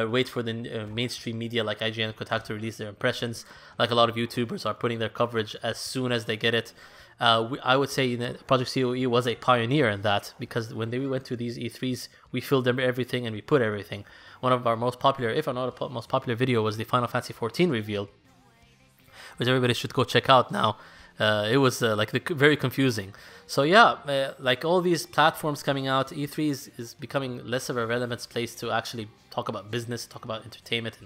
wait for the mainstream media like IGN and Kotaku to release their impressions. Like a lot of YouTubers are putting their coverage as soon as they get it. I would say that Project COE was a pioneer in that, because when we went to these E3s, we filmed everything and we put everything. One of our most popular, if not the most popular video, was the Final Fantasy XIV reveal, which everybody should go check out now. It was very confusing. So yeah, like all these platforms coming out, E3 is becoming less of a relevant place to actually talk about business, talk about entertainment,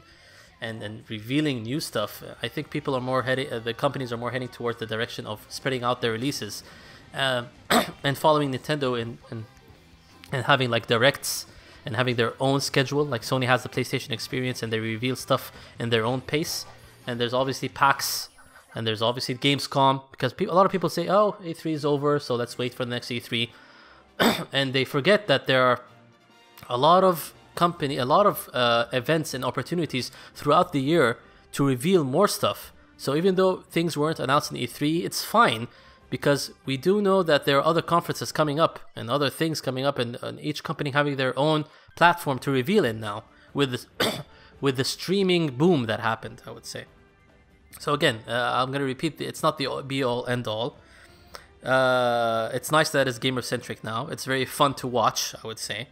and revealing new stuff. I think people are more the companies are more heading towards the direction of spreading out their releases, and following Nintendo and having like directs and having their own schedule. Like Sony has the PlayStation Experience, and they reveal stuff in their own pace. And there's obviously PAX. And there's obviously Gamescom, because a lot of people say, oh, E3 is over, so let's wait for the next E3. And they forget that there are a lot of events and opportunities throughout the year to reveal more stuff. So even though things weren't announced in E3, it's fine, because we do know that there are other conferences coming up and other things coming up, and each company having their own platform to reveal in now with with the streaming boom that happened, I would say. So again, I'm going to repeat, it's not the be-all, end-all. It's nice that it's gamer-centric now. It's very fun to watch, I would say.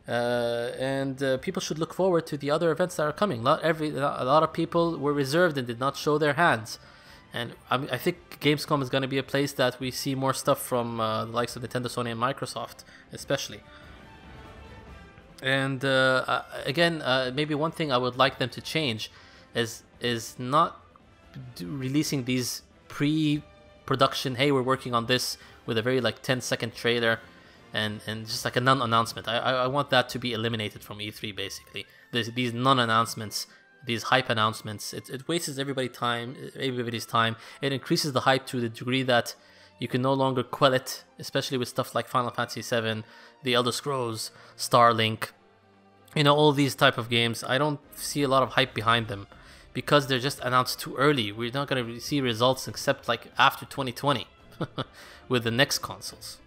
And people should look forward to the other events that are coming. A lot of people were reserved and did not show their hands. And I think Gamescom is going to be a place that we see more stuff from the likes of Nintendo, Sony, and Microsoft, especially. And again, maybe one thing I would like them to change is not releasing these pre-production, hey, we're working on this, with a very like 10-second trailer and just like a non-announcement. I want that to be eliminated from E3, basically. These non-announcements, these hype announcements, it wastes everybody's time. It increases the hype to the degree that you can no longer quell it, especially with stuff like Final Fantasy VII, The Elder Scrolls, Starlink, all these type of games. I don't see a lot of hype behind them, because they're just announced too early. We're not going to see results except like after 2020 with the next consoles.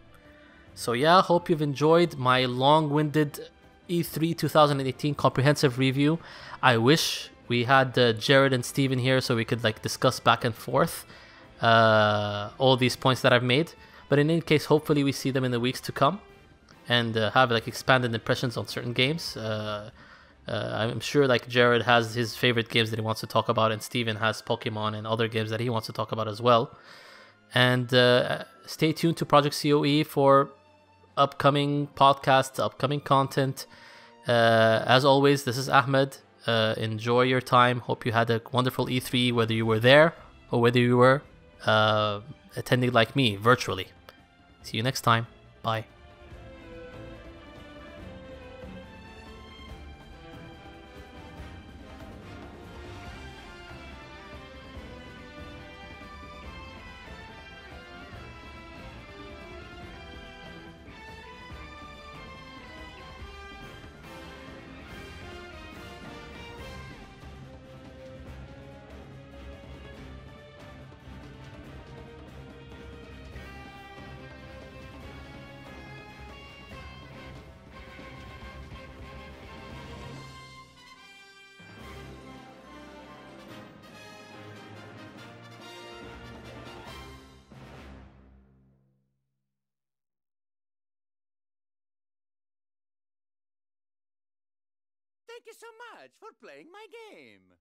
So yeah, hope you've enjoyed my long-winded E3 2018 comprehensive review. I wish we had Jared and Steven here so we could like discuss back and forth all these points that I've made. But in any case, hopefully we see them in the weeks to come and have like expanded impressions on certain games. I'm sure like Jared has his favorite games that he wants to talk about, and Steven has Pokemon and other games that he wants to talk about as well. And stay tuned to Project COE for upcoming podcasts, upcoming content. As always, this is Ahmed. Enjoy your time. Hope you had a wonderful E3, whether you were there or whether you were attending like me virtually. See you next time. Bye. Thank you so much for playing my game.